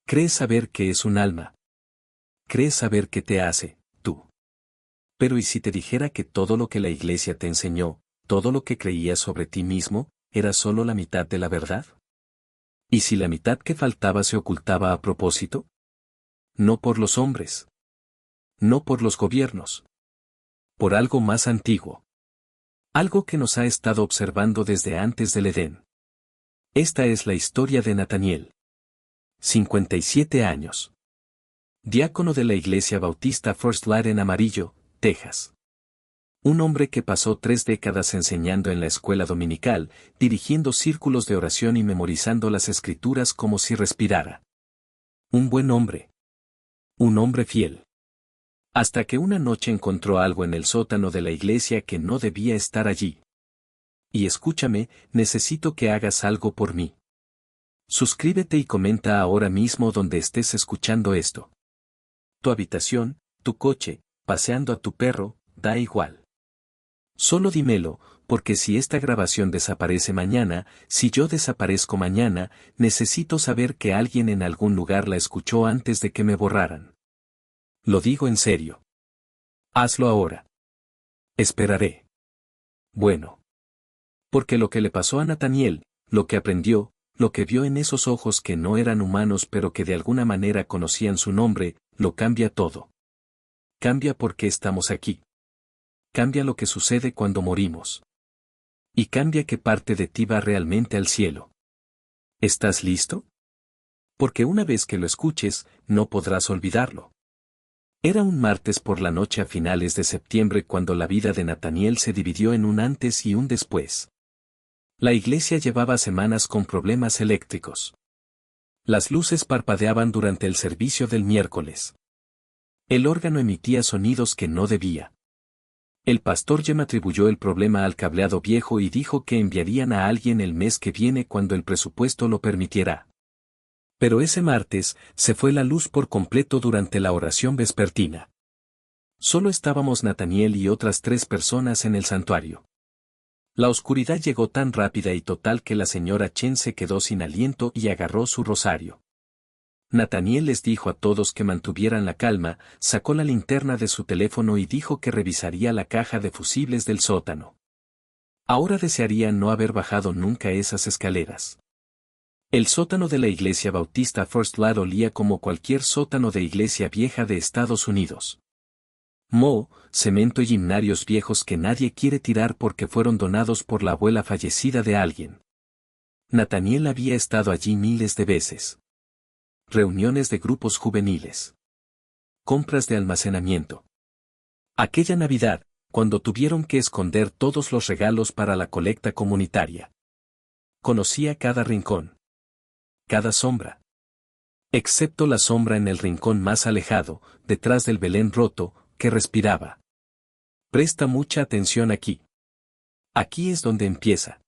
Crees saber qué es un alma. Crees saber qué te hace, tú. Pero ¿y si te dijera que todo lo que la Iglesia te enseñó, todo lo que creías sobre ti mismo, era solo la mitad de la verdad? ¿Y si la mitad que faltaba se ocultaba a propósito? No por los hombres. No por los gobiernos. Por algo más antiguo. Algo que nos ha estado observando desde antes del Edén. Esta es la historia de Nathaniel. 57 años. Diácono de la Iglesia Bautista First Light en Amarillo, Texas. Un hombre que pasó 3 décadas enseñando en la escuela dominical, dirigiendo círculos de oración y memorizando las escrituras como si respirara. Un buen hombre. Un hombre fiel. Hasta que una noche encontró algo en el sótano de la iglesia que no debía estar allí. Y escúchame, necesito que hagas algo por mí. Suscríbete y comenta ahora mismo donde estés escuchando esto. Tu habitación, tu coche, paseando a tu perro, da igual. Solo dímelo, porque si esta grabación desaparece mañana, si yo desaparezco mañana, necesito saber que alguien en algún lugar la escuchó antes de que me borraran. Lo digo en serio. Hazlo ahora. Esperaré. Bueno. Porque lo que le pasó a Nathaniel, lo que aprendió, lo que vio en esos ojos que no eran humanos pero que de alguna manera conocían su nombre, lo cambia todo. Cambia por qué estamos aquí. Cambia lo que sucede cuando morimos. Y cambia qué parte de ti va realmente al cielo. ¿Estás listo? Porque una vez que lo escuches, no podrás olvidarlo. Era un martes por la noche a finales de septiembre cuando la vida de Nathaniel se dividió en un antes y un después. La iglesia llevaba semanas con problemas eléctricos. Las luces parpadeaban durante el servicio del miércoles. El órgano emitía sonidos que no debía. El pastor Jim atribuyó el problema al cableado viejo y dijo que enviarían a alguien el mes que viene cuando el presupuesto lo permitiera. Pero ese martes, se fue la luz por completo durante la oración vespertina. Solo estábamos Nathaniel y otras 3 personas en el santuario. La oscuridad llegó tan rápida y total que la señora Chen se quedó sin aliento y agarró su rosario. Nathaniel les dijo a todos que mantuvieran la calma, sacó la linterna de su teléfono y dijo que revisaría la caja de fusibles del sótano. Ahora desearía no haber bajado nunca esas escaleras. El sótano de la iglesia bautista First Light olía como cualquier sótano de iglesia vieja de Estados Unidos. Moho, cemento y himnarios viejos que nadie quiere tirar porque fueron donados por la abuela fallecida de alguien. Nathaniel había estado allí miles de veces. Reuniones de grupos juveniles. Compras de almacenamiento. Aquella Navidad, cuando tuvieron que esconder todos los regalos para la colecta comunitaria. Conocía cada rincón. Cada sombra. Excepto la sombra en el rincón más alejado, detrás del Belén roto, que respiraba. Presta mucha atención aquí. Aquí es donde empieza.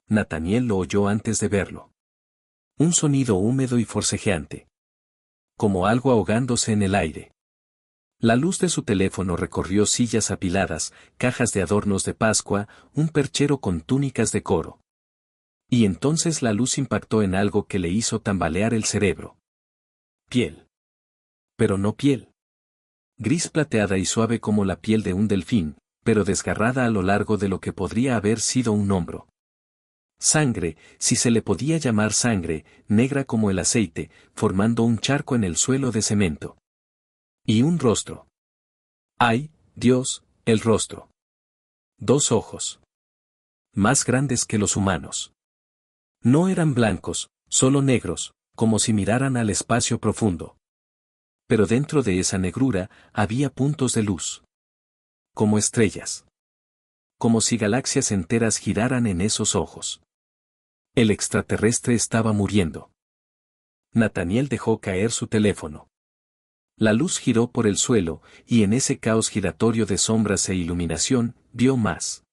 Nathaniel lo oyó antes de verlo. Un sonido húmedo y forcejeante. Como algo ahogándose en el aire. La luz de su teléfono recorrió sillas apiladas, cajas de adornos de Pascua, un perchero con túnicas de coro. Y entonces la luz impactó en algo que le hizo tambalear el cerebro. Piel. Pero no piel. Gris plateada y suave como la piel de un delfín, pero desgarrada a lo largo de lo que podría haber sido un hombro. Sangre, si se le podía llamar sangre, negra como el aceite, formando un charco en el suelo de cemento. Y un rostro. ¡Ay, Dios, el rostro! 2 ojos. Más grandes que los humanos. No eran blancos, solo negros, como si miraran al espacio profundo. Pero dentro de esa negrura, había puntos de luz. Como estrellas. Como si galaxias enteras giraran en esos ojos. El extraterrestre estaba muriendo. Nathaniel dejó caer su teléfono. La luz giró por el suelo, y en ese caos giratorio de sombras e iluminación, vio más.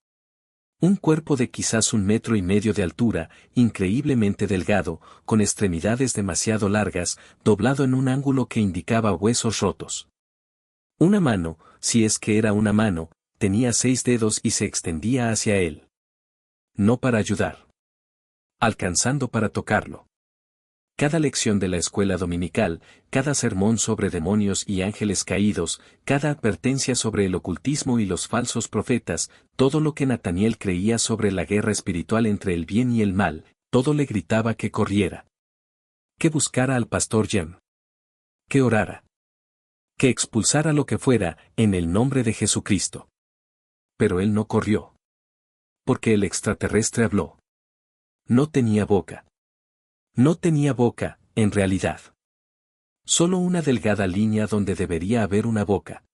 Un cuerpo de quizás 1,5 metros de altura, increíblemente delgado, con extremidades demasiado largas, doblado en un ángulo que indicaba huesos rotos. Una mano, si es que era una mano, tenía 6 dedos y se extendía hacia él. No para ayudar. Alcanzando para tocarlo. Cada lección de la escuela dominical, cada sermón sobre demonios y ángeles caídos, cada advertencia sobre el ocultismo y los falsos profetas, todo lo que Nataniel creía sobre la guerra espiritual entre el bien y el mal, todo le gritaba que corriera. Que buscara al pastor Jem. Que orara. Que expulsara lo que fuera, en el nombre de Jesucristo. Pero él no corrió. Porque el extraterrestre habló. No tenía boca. No tenía boca, en realidad. Solo una delgada línea donde debería haber una boca.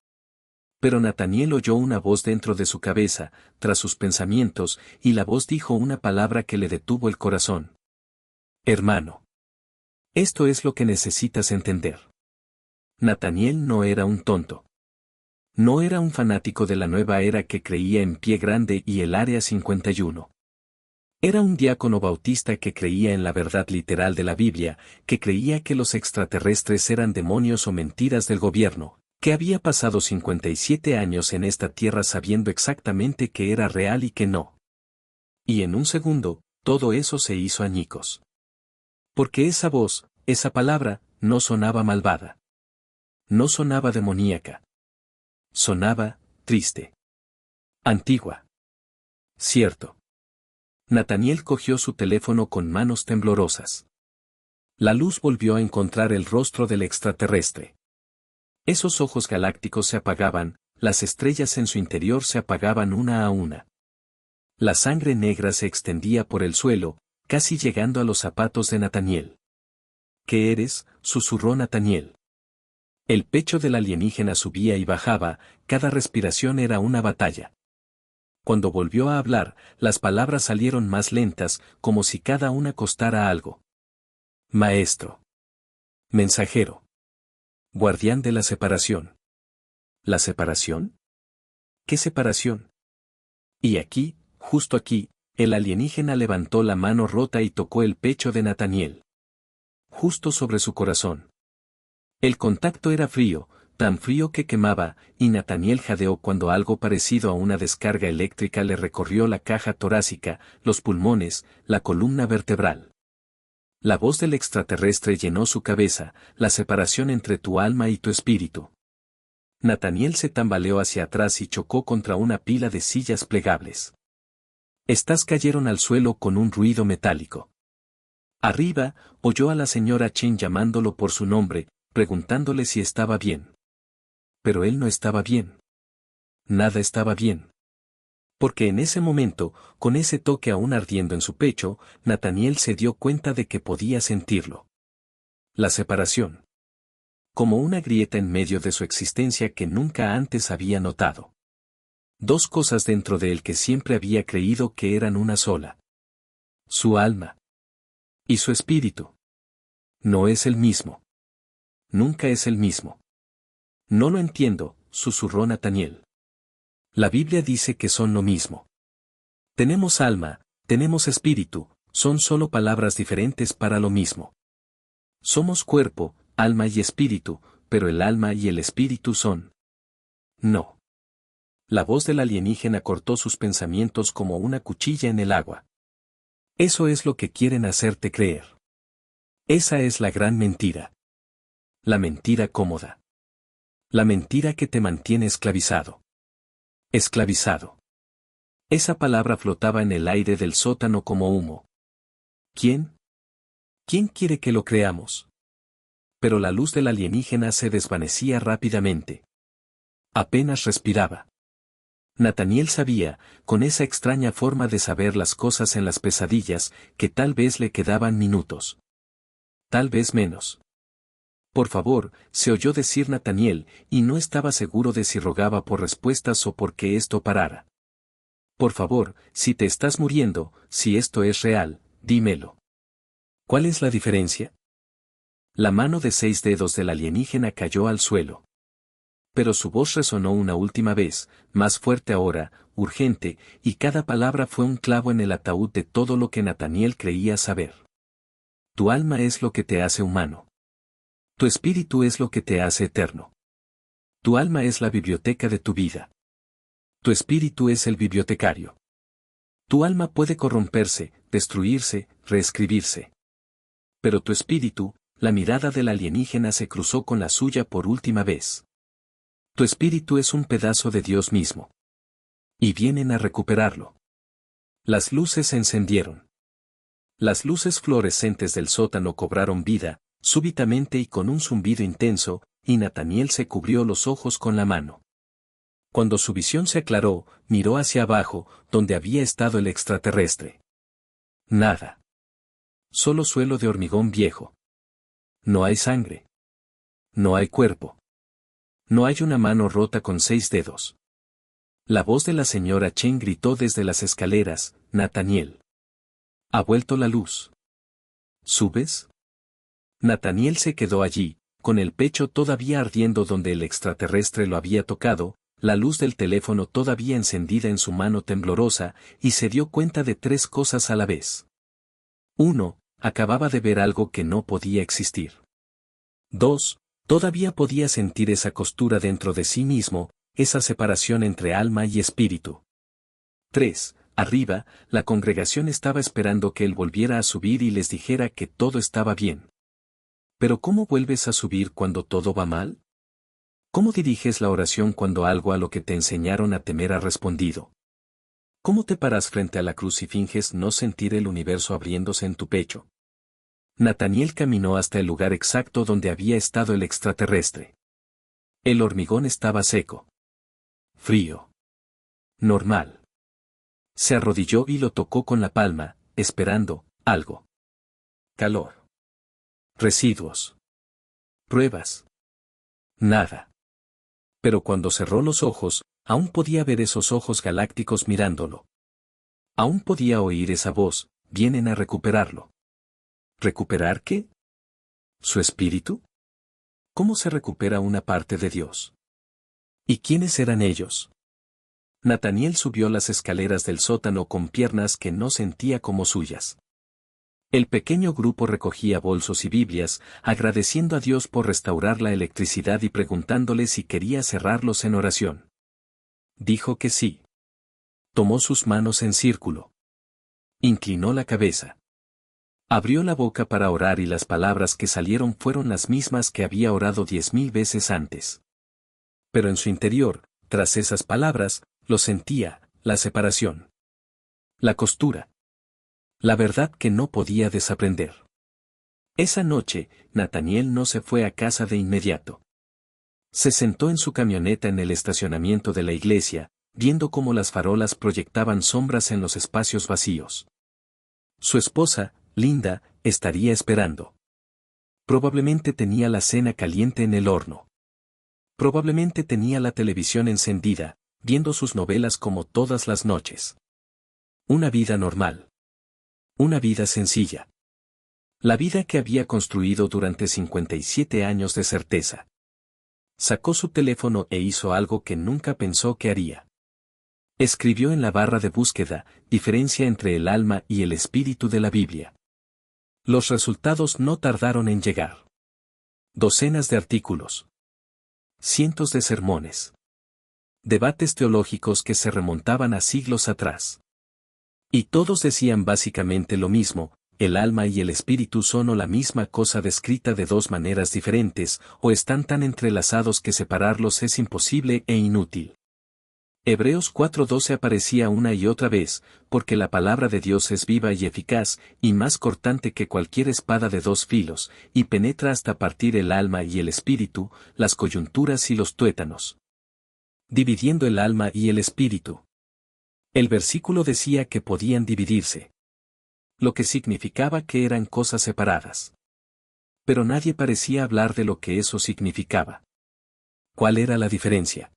Pero Nataniel oyó una voz dentro de su cabeza, tras sus pensamientos, y la voz dijo una palabra que le detuvo el corazón. Hermano. Esto es lo que necesitas entender. Nataniel no era un tonto. No era un fanático de la nueva era que creía en Pie Grande y el Área 51. Era un diácono bautista que creía en la verdad literal de la Biblia, que creía que los extraterrestres eran demonios o mentiras del gobierno, que había pasado 57 años en esta tierra sabiendo exactamente que era real y que no. Y en un segundo, todo eso se hizo añicos. Porque esa voz, esa palabra, no sonaba malvada. No sonaba demoníaca. Sonaba, triste. Antigua. Cierto. Nataniel cogió su teléfono con manos temblorosas. La luz volvió a encontrar el rostro del extraterrestre. Esos ojos galácticos se apagaban, las estrellas en su interior se apagaban una a una. La sangre negra se extendía por el suelo, casi llegando a los zapatos de Nataniel. ¿Qué eres?, susurró Nataniel. El pecho del alienígena subía y bajaba, cada respiración era una batalla. Cuando volvió a hablar, las palabras salieron más lentas, como si cada una costara algo. Maestro. Mensajero. Guardián de la separación. ¿La separación? ¿Qué separación? Y aquí, justo aquí, el alienígena levantó la mano rota y tocó el pecho de Nataniel. Justo sobre su corazón. El contacto era frío, tan frío que quemaba, y Nataniel jadeó cuando algo parecido a una descarga eléctrica le recorrió la caja torácica, los pulmones, la columna vertebral. La voz del extraterrestre llenó su cabeza, la separación entre tu alma y tu espíritu. Nataniel se tambaleó hacia atrás y chocó contra una pila de sillas plegables. Estas cayeron al suelo con un ruido metálico. Arriba, oyó a la señora Chen llamándolo por su nombre, preguntándole si estaba bien. Pero él no estaba bien. Nada estaba bien. Porque en ese momento, con ese toque aún ardiendo en su pecho, Nataniel se dio cuenta de que podía sentirlo. La separación. Como una grieta en medio de su existencia que nunca antes había notado. Dos cosas dentro de él que siempre había creído que eran una sola. Su alma. Y su espíritu. No es el mismo. Nunca es el mismo. No lo entiendo, susurró Nataniel. La Biblia dice que son lo mismo. Tenemos alma, tenemos espíritu, son solo palabras diferentes para lo mismo. Somos cuerpo, alma y espíritu, pero el alma y el espíritu son. No. La voz del alienígena cortó sus pensamientos como una cuchilla en el agua. Eso es lo que quieren hacerte creer. Esa es la gran mentira. La mentira cómoda. La mentira que te mantiene esclavizado. Esclavizado. Esa palabra flotaba en el aire del sótano como humo. ¿Quién? ¿Quién quiere que lo creamos? Pero la luz del alienígena se desvanecía rápidamente. Apenas respiraba. Nataniel sabía, con esa extraña forma de saber las cosas en las pesadillas, que tal vez le quedaban minutos. Tal vez menos. Por favor, se oyó decir Nataniel, y no estaba seguro de si rogaba por respuestas o por que esto parara. Por favor, si te estás muriendo, si esto es real, dímelo. ¿Cuál es la diferencia? La mano de 6 dedos del alienígena cayó al suelo. Pero su voz resonó una última vez, más fuerte ahora, urgente, y cada palabra fue un clavo en el ataúd de todo lo que Nataniel creía saber. Tu alma es lo que te hace humano. Tu espíritu es lo que te hace eterno. Tu alma es la biblioteca de tu vida. Tu espíritu es el bibliotecario. Tu alma puede corromperse, destruirse, reescribirse. Pero tu espíritu, la mirada del alienígena se cruzó con la suya por última vez. Tu espíritu es un pedazo de Dios mismo. Y vienen a recuperarlo. Las luces se encendieron. Las luces fluorescentes del sótano cobraron vida, súbitamente y con un zumbido intenso, y Nathaniel se cubrió los ojos con la mano. Cuando su visión se aclaró, miró hacia abajo, donde había estado el extraterrestre. Nada. Solo suelo de hormigón viejo. No hay sangre. No hay cuerpo. No hay una mano rota con 6 dedos. La voz de la señora Chen gritó desde las escaleras: Nathaniel. Ha vuelto la luz. ¿Subes? Nathaniel se quedó allí, con el pecho todavía ardiendo donde el extraterrestre lo había tocado, la luz del teléfono todavía encendida en su mano temblorosa, y se dio cuenta de 3 cosas a la vez. 1. Acababa de ver algo que no podía existir. 2. Todavía podía sentir esa costura dentro de sí mismo, esa separación entre alma y espíritu. 3. Arriba, la congregación estaba esperando que él volviera a subir y les dijera que todo estaba bien. Pero ¿cómo vuelves a subir cuando todo va mal? ¿Cómo diriges la oración cuando algo a lo que te enseñaron a temer ha respondido? ¿Cómo te paras frente a la cruz y finges no sentir el universo abriéndose en tu pecho? Nathaniel caminó hasta el lugar exacto donde había estado el extraterrestre. El hormigón estaba seco. Frío. Normal. Se arrodilló y lo tocó con la palma, esperando algo. Calor. Residuos. Pruebas. Nada. Pero cuando cerró los ojos, aún podía ver esos ojos galácticos mirándolo. Aún podía oír esa voz: vienen a recuperarlo. ¿Recuperar qué? ¿Su espíritu? ¿Cómo se recupera una parte de Dios? ¿Y quiénes eran ellos? Nathaniel subió las escaleras del sótano con piernas que no sentía como suyas. El pequeño grupo recogía bolsos y Biblias, agradeciendo a Dios por restaurar la electricidad y preguntándole si quería cerrarlos en oración. Dijo que sí. Tomó sus manos en círculo. Inclinó la cabeza. Abrió la boca para orar y las palabras que salieron fueron las mismas que había orado 10.000 veces antes. Pero en su interior, tras esas palabras, lo sentía: la separación. La costura. La verdad que no podía desaprender. Esa noche, Nathaniel no se fue a casa de inmediato. Se sentó en su camioneta en el estacionamiento de la iglesia, viendo cómo las farolas proyectaban sombras en los espacios vacíos. Su esposa, Linda, estaría esperando. Probablemente tenía la cena caliente en el horno. Probablemente tenía la televisión encendida, viendo sus novelas como todas las noches. Una vida normal. Una vida sencilla. La vida que había construido durante 57 años de certeza. Sacó su teléfono e hizo algo que nunca pensó que haría. Escribió en la barra de búsqueda: diferencia entre el alma y el espíritu de la Biblia. Los resultados no tardaron en llegar. Docenas de artículos. Cientos de sermones. Debates teológicos que se remontaban a siglos atrás. Y todos decían básicamente lo mismo: el alma y el espíritu son o la misma cosa descrita de 2 maneras diferentes, o están tan entrelazados que separarlos es imposible e inútil. Hebreos 4:12 aparecía una y otra vez: porque la palabra de Dios es viva y eficaz, y más cortante que cualquier espada de 2 filos, y penetra hasta partir el alma y el espíritu, las coyunturas y los tuétanos. Dividiendo el alma y el espíritu. El versículo decía que podían dividirse. Lo que significaba que eran cosas separadas. Pero nadie parecía hablar de lo que eso significaba. ¿Cuál era la diferencia?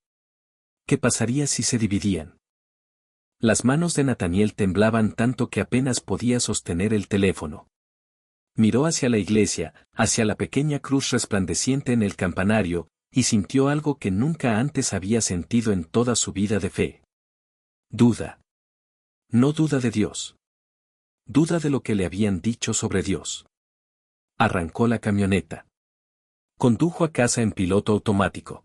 ¿Qué pasaría si se dividían? Las manos de Nathaniel temblaban tanto que apenas podía sostener el teléfono. Miró hacia la iglesia, hacia la pequeña cruz resplandeciente en el campanario, y sintió algo que nunca antes había sentido en toda su vida de fe. Duda. No duda de Dios. Duda de lo que le habían dicho sobre Dios. Arrancó la camioneta. Condujo a casa en piloto automático.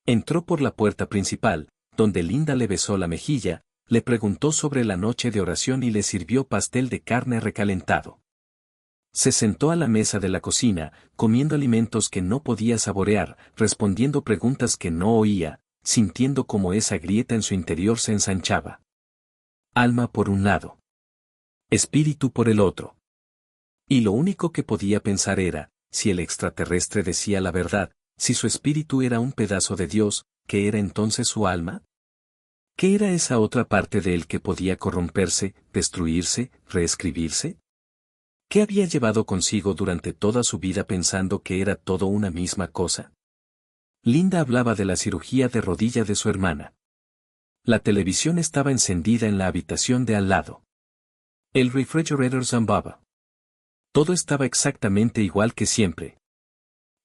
Entró por la puerta principal, donde Linda le besó la mejilla, le preguntó sobre la noche de oración y le sirvió pastel de carne recalentado. Se sentó a la mesa de la cocina, comiendo alimentos que no podía saborear, respondiendo preguntas que no oía, sintiendo como esa grieta en su interior se ensanchaba. Alma por un lado. Espíritu por el otro. Y lo único que podía pensar era, si el extraterrestre decía la verdad, si su espíritu era un pedazo de Dios, ¿qué era entonces su alma? ¿Qué era esa otra parte de él que podía corromperse, destruirse, reescribirse? ¿Qué había llevado consigo durante toda su vida pensando que era todo una misma cosa? Linda hablaba de la cirugía de rodilla de su hermana. La televisión estaba encendida en la habitación de al lado. El refrigerator zambaba. Todo estaba exactamente igual que siempre.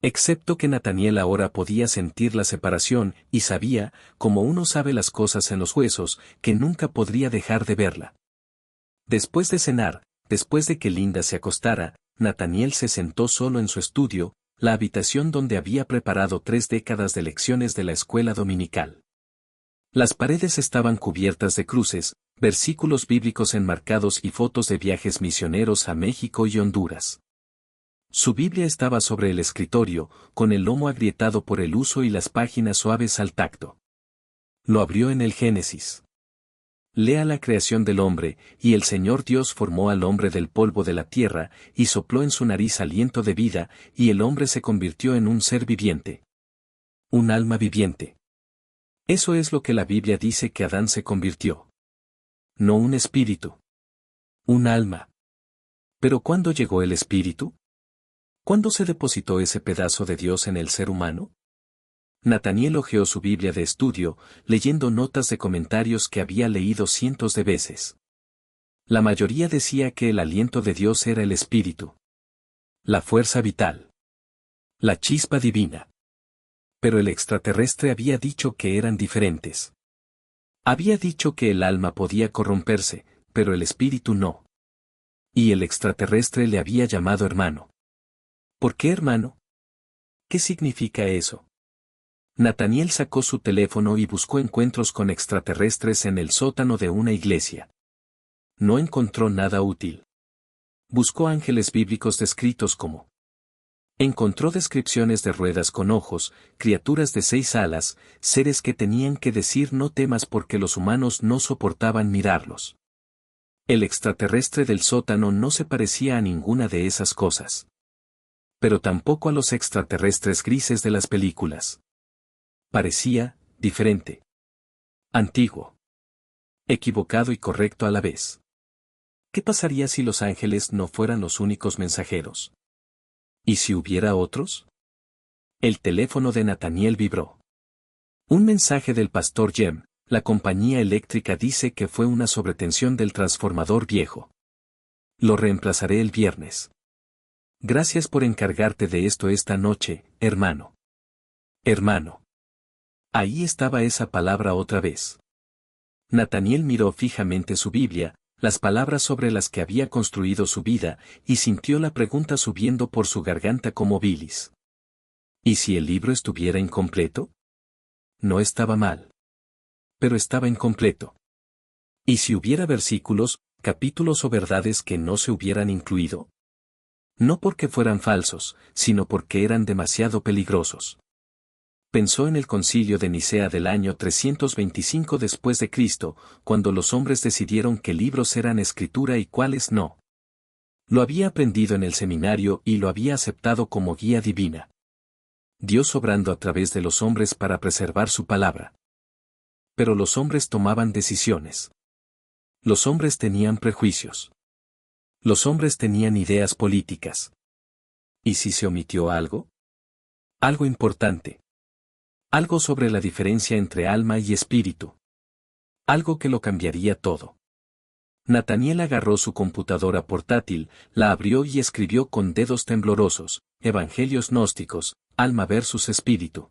Excepto que Nathaniel ahora podía sentir la separación y sabía, como uno sabe las cosas en los huesos, que nunca podría dejar de verla. Después de cenar, después de que Linda se acostara, Nathaniel se sentó solo en su estudio, la habitación donde había preparado 3 décadas de lecciones de la escuela dominical. Las paredes estaban cubiertas de cruces, versículos bíblicos enmarcados y fotos de viajes misioneros a México y Honduras. Su Biblia estaba sobre el escritorio, con el lomo agrietado por el uso y las páginas suaves al tacto. Lo abrió en el Génesis. Lea la creación del hombre, y el Señor Dios formó al hombre del polvo de la tierra, y sopló en su nariz aliento de vida, y el hombre se convirtió en un ser viviente. Un alma viviente. Eso es lo que la Biblia dice que Adán se convirtió. No un espíritu. Un alma. ¿Pero cuándo llegó el espíritu? ¿Cuándo se depositó ese pedazo de Dios en el ser humano? Nathaniel hojeó su Biblia de estudio, leyendo notas de comentarios que había leído cientos de veces. La mayoría decía que el aliento de Dios era el espíritu. La fuerza vital. La chispa divina. Pero el extraterrestre había dicho que eran diferentes. Había dicho que el alma podía corromperse, pero el espíritu no. Y el extraterrestre le había llamado hermano. ¿Por qué hermano? ¿Qué significa eso? Nathaniel sacó su teléfono y buscó encuentros con extraterrestres en el sótano de una iglesia. No encontró nada útil. Buscó ángeles bíblicos descritos como. Encontró descripciones de ruedas con ojos, criaturas de 6 alas, seres que tenían que decir no temas porque los humanos no soportaban mirarlos. El extraterrestre del sótano no se parecía a ninguna de esas cosas. Pero tampoco a los extraterrestres grises de las películas. Parecía, diferente. Antiguo. Equivocado y correcto a la vez. ¿Qué pasaría si los ángeles no fueran los únicos mensajeros? ¿Y si hubiera otros? El teléfono de Nathaniel vibró. Un mensaje del pastor Jem, la compañía eléctrica dice que fue una sobretensión del transformador viejo. Lo reemplazaré el viernes. Gracias por encargarte de esto esta noche, hermano. Hermano. Ahí estaba esa palabra otra vez. Nathaniel miró fijamente su Biblia, las palabras sobre las que había construido su vida, y sintió la pregunta subiendo por su garganta como bilis. ¿Y si el libro estuviera incompleto? No estaba mal. Pero estaba incompleto. ¿Y si hubiera versículos, capítulos o verdades que no se hubieran incluido? No porque fueran falsos, sino porque eran demasiado peligrosos. Pensó en el concilio de Nicea del año 325 después de Cristo, cuando los hombres decidieron qué libros eran escritura y cuáles no. Lo había aprendido en el seminario y lo había aceptado como guía divina. Dios obrando a través de los hombres para preservar su palabra. Pero los hombres tomaban decisiones. Los hombres tenían prejuicios. Los hombres tenían ideas políticas. ¿Y si se omitió algo? Algo importante. Algo sobre la diferencia entre alma y espíritu. Algo que lo cambiaría todo. Nathaniel agarró su computadora portátil, la abrió y escribió con dedos temblorosos, Evangelios gnósticos, alma versus espíritu.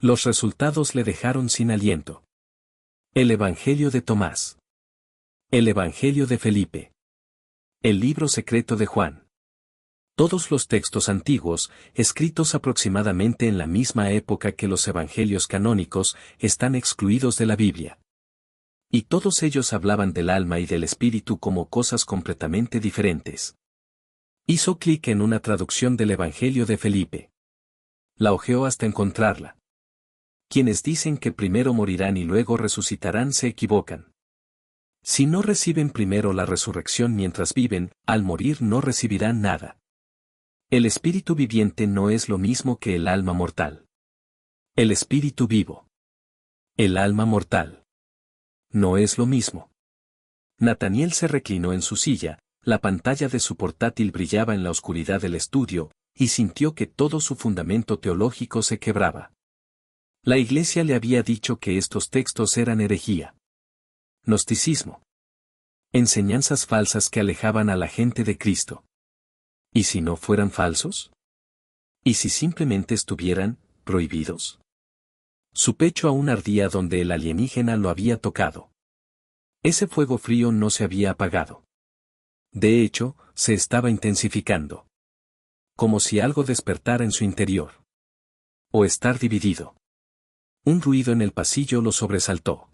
Los resultados le dejaron sin aliento. El Evangelio de Tomás. El Evangelio de Felipe. El libro secreto de Juan. Todos los textos antiguos, escritos aproximadamente en la misma época que los evangelios canónicos, están excluidos de la Biblia. Y todos ellos hablaban del alma y del espíritu como cosas completamente diferentes. Hizo clic en una traducción del Evangelio de Felipe. La hojeó hasta encontrarla. Quienes dicen que primero morirán y luego resucitarán se equivocan. Si no reciben primero la resurrección mientras viven, al morir no recibirán nada. El espíritu viviente no es lo mismo que el alma mortal. El espíritu vivo. El alma mortal. No es lo mismo. Nataniel se reclinó en su silla, la pantalla de su portátil brillaba en la oscuridad del estudio, y sintió que todo su fundamento teológico se quebraba. La Iglesia le había dicho que estos textos eran herejía. Gnosticismo. Enseñanzas falsas que alejaban a la gente de Cristo. ¿Y si no fueran falsos? ¿Y si simplemente estuvieran prohibidos? Su pecho aún ardía donde el alienígena lo había tocado. Ese fuego frío no se había apagado. De hecho, se estaba intensificando. Como si algo despertara en su interior. O estar dividido. Un ruido en el pasillo lo sobresaltó.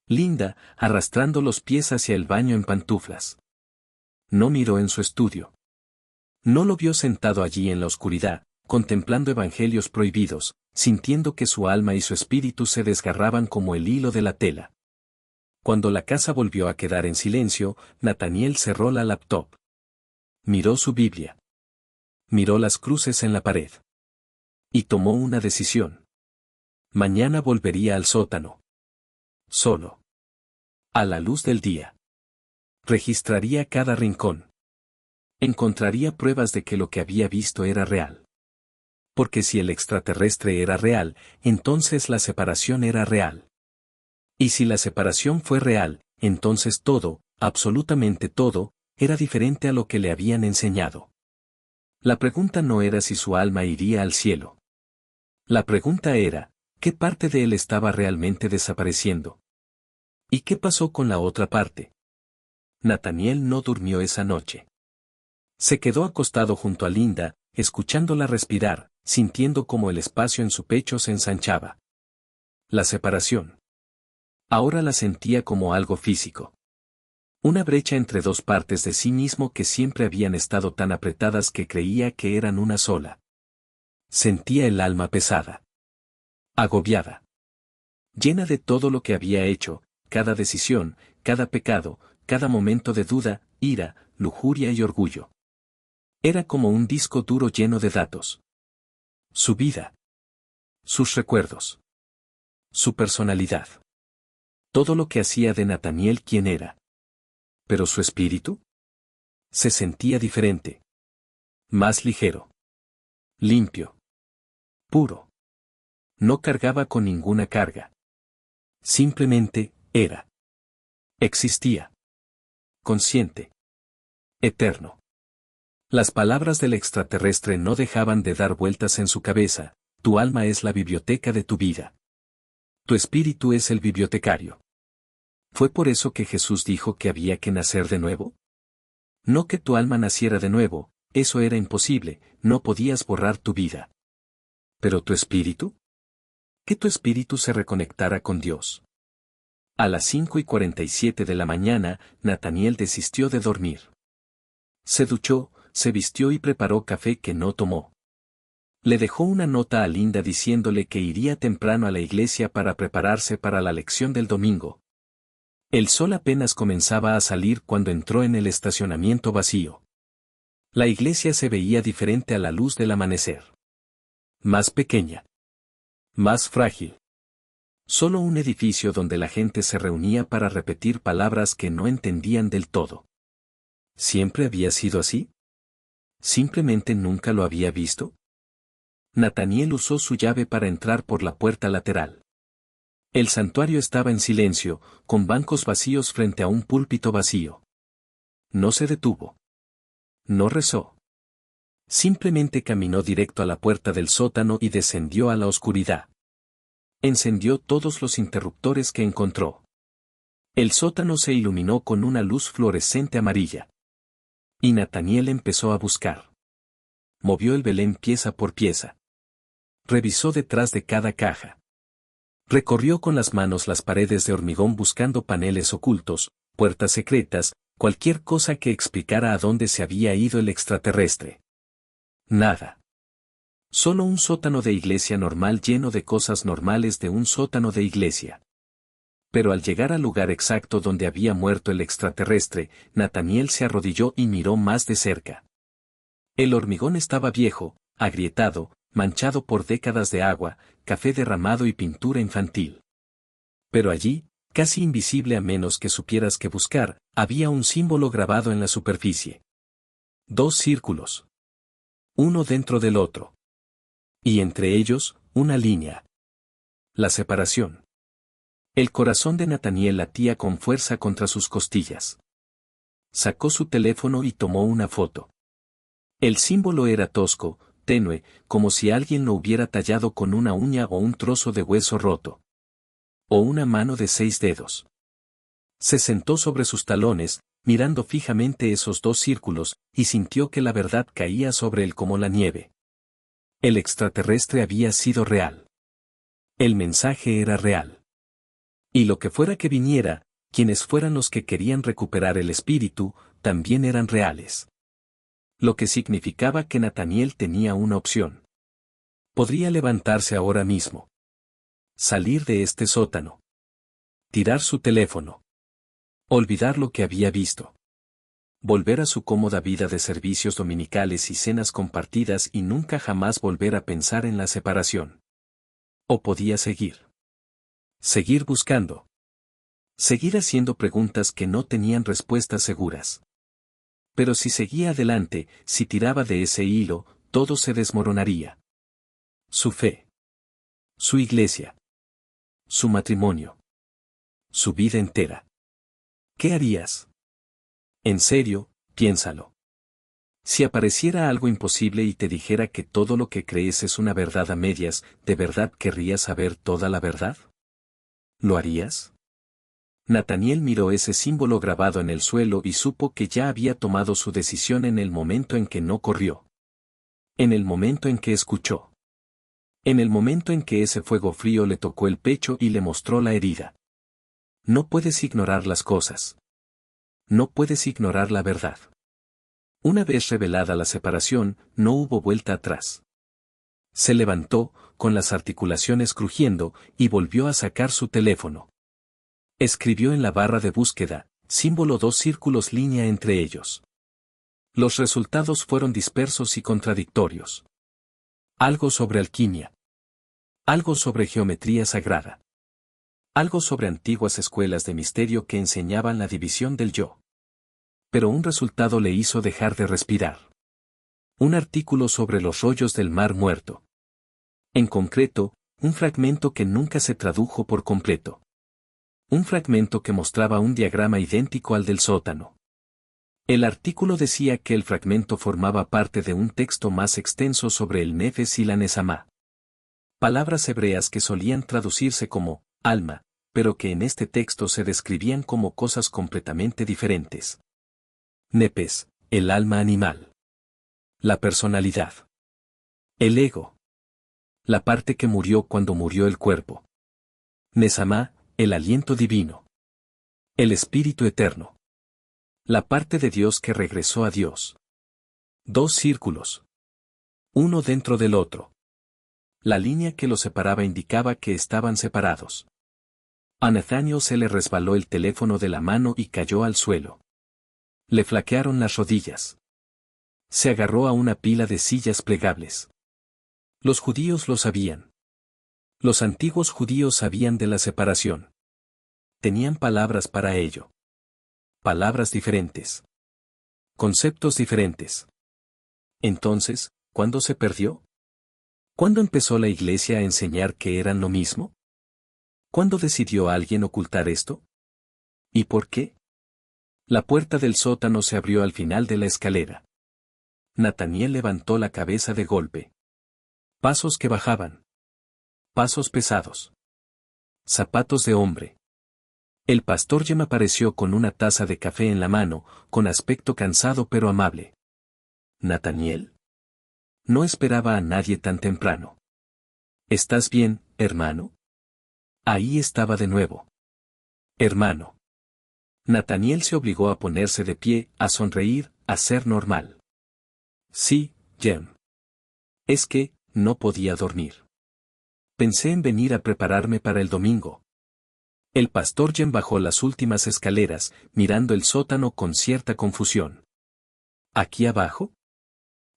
Linda, arrastrando los pies hacia el baño en pantuflas. No miró en su estudio. No lo vio sentado allí en la oscuridad, contemplando evangelios prohibidos, sintiendo que su alma y su espíritu se desgarraban como el hilo de la tela. Cuando la casa volvió a quedar en silencio, Nataniel cerró la laptop. Miró su Biblia. Miró las cruces en la pared. Y tomó una decisión. Mañana volvería al sótano. Solo. A la luz del día. Registraría cada rincón. Encontraría pruebas de que lo que había visto era real. Porque si el extraterrestre era real, entonces la separación era real. Y si la separación fue real, entonces todo, absolutamente todo, era diferente a lo que le habían enseñado. La pregunta no era si su alma iría al cielo. La pregunta era, ¿qué parte de él estaba realmente desapareciendo? ¿Y qué pasó con la otra parte? Nataniel no durmió esa noche. Se quedó acostado junto a Linda, escuchándola respirar, sintiendo como el espacio en su pecho se ensanchaba. La separación. Ahora la sentía como algo físico. Una brecha entre dos partes de sí mismo que siempre habían estado tan apretadas que creía que eran una sola. Sentía el alma pesada. Agobiada. Llena de todo lo que había hecho, cada decisión, cada pecado, cada momento de duda, ira, lujuria y orgullo. Era como un disco duro lleno de datos. Su vida. Sus recuerdos. Su personalidad. Todo lo que hacía de Nataniel quien era. Pero su espíritu. Se sentía diferente. Más ligero. Limpio. Puro. No cargaba con ninguna carga. Simplemente, era. Existía. Consciente. Eterno. Las palabras del extraterrestre no dejaban de dar vueltas en su cabeza, tu alma es la biblioteca de tu vida. Tu espíritu es el bibliotecario. ¿Fue por eso que Jesús dijo que había que nacer de nuevo? No que tu alma naciera de nuevo, eso era imposible, no podías borrar tu vida. ¿Pero tu espíritu? Que tu espíritu se reconectara con Dios. A las 5:47 de la mañana, Nataniel desistió de dormir. Se duchó, se vistió y preparó café que no tomó. Le dejó una nota a Linda diciéndole que iría temprano a la iglesia para prepararse para la lección del domingo. El sol apenas comenzaba a salir cuando entró en el estacionamiento vacío. La iglesia se veía diferente a la luz del amanecer. Más pequeña. Más frágil. Solo un edificio donde la gente se reunía para repetir palabras que no entendían del todo. ¿Siempre había sido así? ¿Simplemente nunca lo había visto? Nataniel usó su llave para entrar por la puerta lateral. El santuario estaba en silencio, con bancos vacíos frente a un púlpito vacío. No se detuvo. No rezó. Simplemente caminó directo a la puerta del sótano y descendió a la oscuridad. Encendió todos los interruptores que encontró. El sótano se iluminó con una luz fluorescente amarilla. Y Nataniel empezó a buscar. Movió el Belén pieza por pieza. Revisó detrás de cada caja. Recorrió con las manos las paredes de hormigón buscando paneles ocultos, puertas secretas, Cualquier cosa que explicara a dónde se había ido el extraterrestre. Nada. Solo un sótano de iglesia normal lleno de cosas normales de un sótano de iglesia. Pero al llegar al lugar exacto donde había muerto el extraterrestre, Nathaniel se arrodilló y miró más de cerca. El hormigón estaba viejo, agrietado, manchado por décadas de agua, café derramado y pintura infantil. Pero allí, casi invisible a menos que supieras qué buscar, había un símbolo grabado en la superficie. 2 círculos. Uno dentro del otro. Y entre ellos, una línea. La separación. El corazón de Nathaniel latía con fuerza contra sus costillas. Sacó su teléfono y tomó una foto. El símbolo era tosco, tenue, como si alguien lo hubiera tallado con una uña o un trozo de hueso roto. O una mano de 6 dedos. Se sentó sobre sus talones, mirando fijamente esos 2 círculos, y sintió que la verdad caía sobre él como la nieve. El extraterrestre había sido real. El mensaje era real. Y lo que fuera que viniera, quienes fueran los que querían recuperar el espíritu, también eran reales. Lo que significaba que Nathaniel tenía una opción. Podría levantarse ahora mismo. Salir de este sótano. Tirar su teléfono. Olvidar lo que había visto. Volver a su cómoda vida de servicios dominicales y cenas compartidas y nunca jamás volver a pensar en la separación. O podía seguir. Seguir buscando. Seguir haciendo preguntas que no tenían respuestas seguras. Pero si seguía adelante, si tiraba de ese hilo, todo se desmoronaría. Su fe. Su iglesia. Su matrimonio. Su vida entera. ¿Qué harías? En serio, piénsalo. Si apareciera algo imposible y te dijera que todo lo que crees es una verdad a medias, ¿de verdad querrías saber toda la verdad? ¿Lo harías? Nathaniel miró ese símbolo grabado en el suelo y supo que ya había tomado su decisión en el momento en que no corrió. En el momento en que escuchó. En el momento en que ese fuego frío le tocó el pecho y le mostró la herida. No puedes ignorar las cosas. No puedes ignorar la verdad. Una vez revelada la separación, no hubo vuelta atrás. Se levantó, con las articulaciones crujiendo, y volvió a sacar su teléfono. Escribió en la barra de búsqueda, símbolo 2 círculos línea entre ellos. Los resultados fueron dispersos y contradictorios. Algo sobre alquimia. Algo sobre geometría sagrada. Algo sobre antiguas escuelas de misterio que enseñaban la división del yo. Pero un resultado le hizo dejar de respirar. Un artículo sobre los rollos del mar muerto. En concreto, un fragmento que nunca se tradujo por completo. Un fragmento que mostraba un diagrama idéntico al del sótano. El artículo decía que el fragmento formaba parte de un texto más extenso sobre el Nefes y la Nesamá. Palabras hebreas que solían traducirse como alma, pero que en este texto se describían como cosas completamente diferentes. Nepes, el alma animal. La personalidad. El ego. La parte que murió cuando murió el cuerpo. Nesamá, el aliento divino. El espíritu eterno. La parte de Dios que regresó a Dios. 2 círculos. Uno dentro del otro. La línea que los separaba indicaba que estaban separados. A Nathaniel se le resbaló el teléfono de la mano y cayó al suelo. Le flaquearon las rodillas. Se agarró a una pila de sillas plegables. Los judíos lo sabían. Los antiguos judíos sabían de la separación. Tenían palabras para ello. Palabras diferentes. Conceptos diferentes. Entonces, ¿cuándo se perdió? ¿Cuándo empezó la iglesia a enseñar que eran lo mismo? ¿Cuándo decidió alguien ocultar esto? ¿Y por qué? La puerta del sótano se abrió al final de la escalera. Nathaniel levantó la cabeza de golpe. Pasos que bajaban. Pasos pesados. Zapatos de hombre. El pastor Jem apareció con una taza de café en la mano, con aspecto cansado pero amable. ¿Nathaniel? No esperaba a nadie tan temprano. ¿Estás bien, hermano? Ahí estaba de nuevo. Hermano. Nataniel se obligó a ponerse de pie, a sonreír, a ser normal. Sí, Jem. Es que, no podía dormir. Pensé en venir a prepararme para el domingo. El pastor Jem bajó las últimas escaleras, mirando el sótano con cierta confusión. ¿Aquí abajo?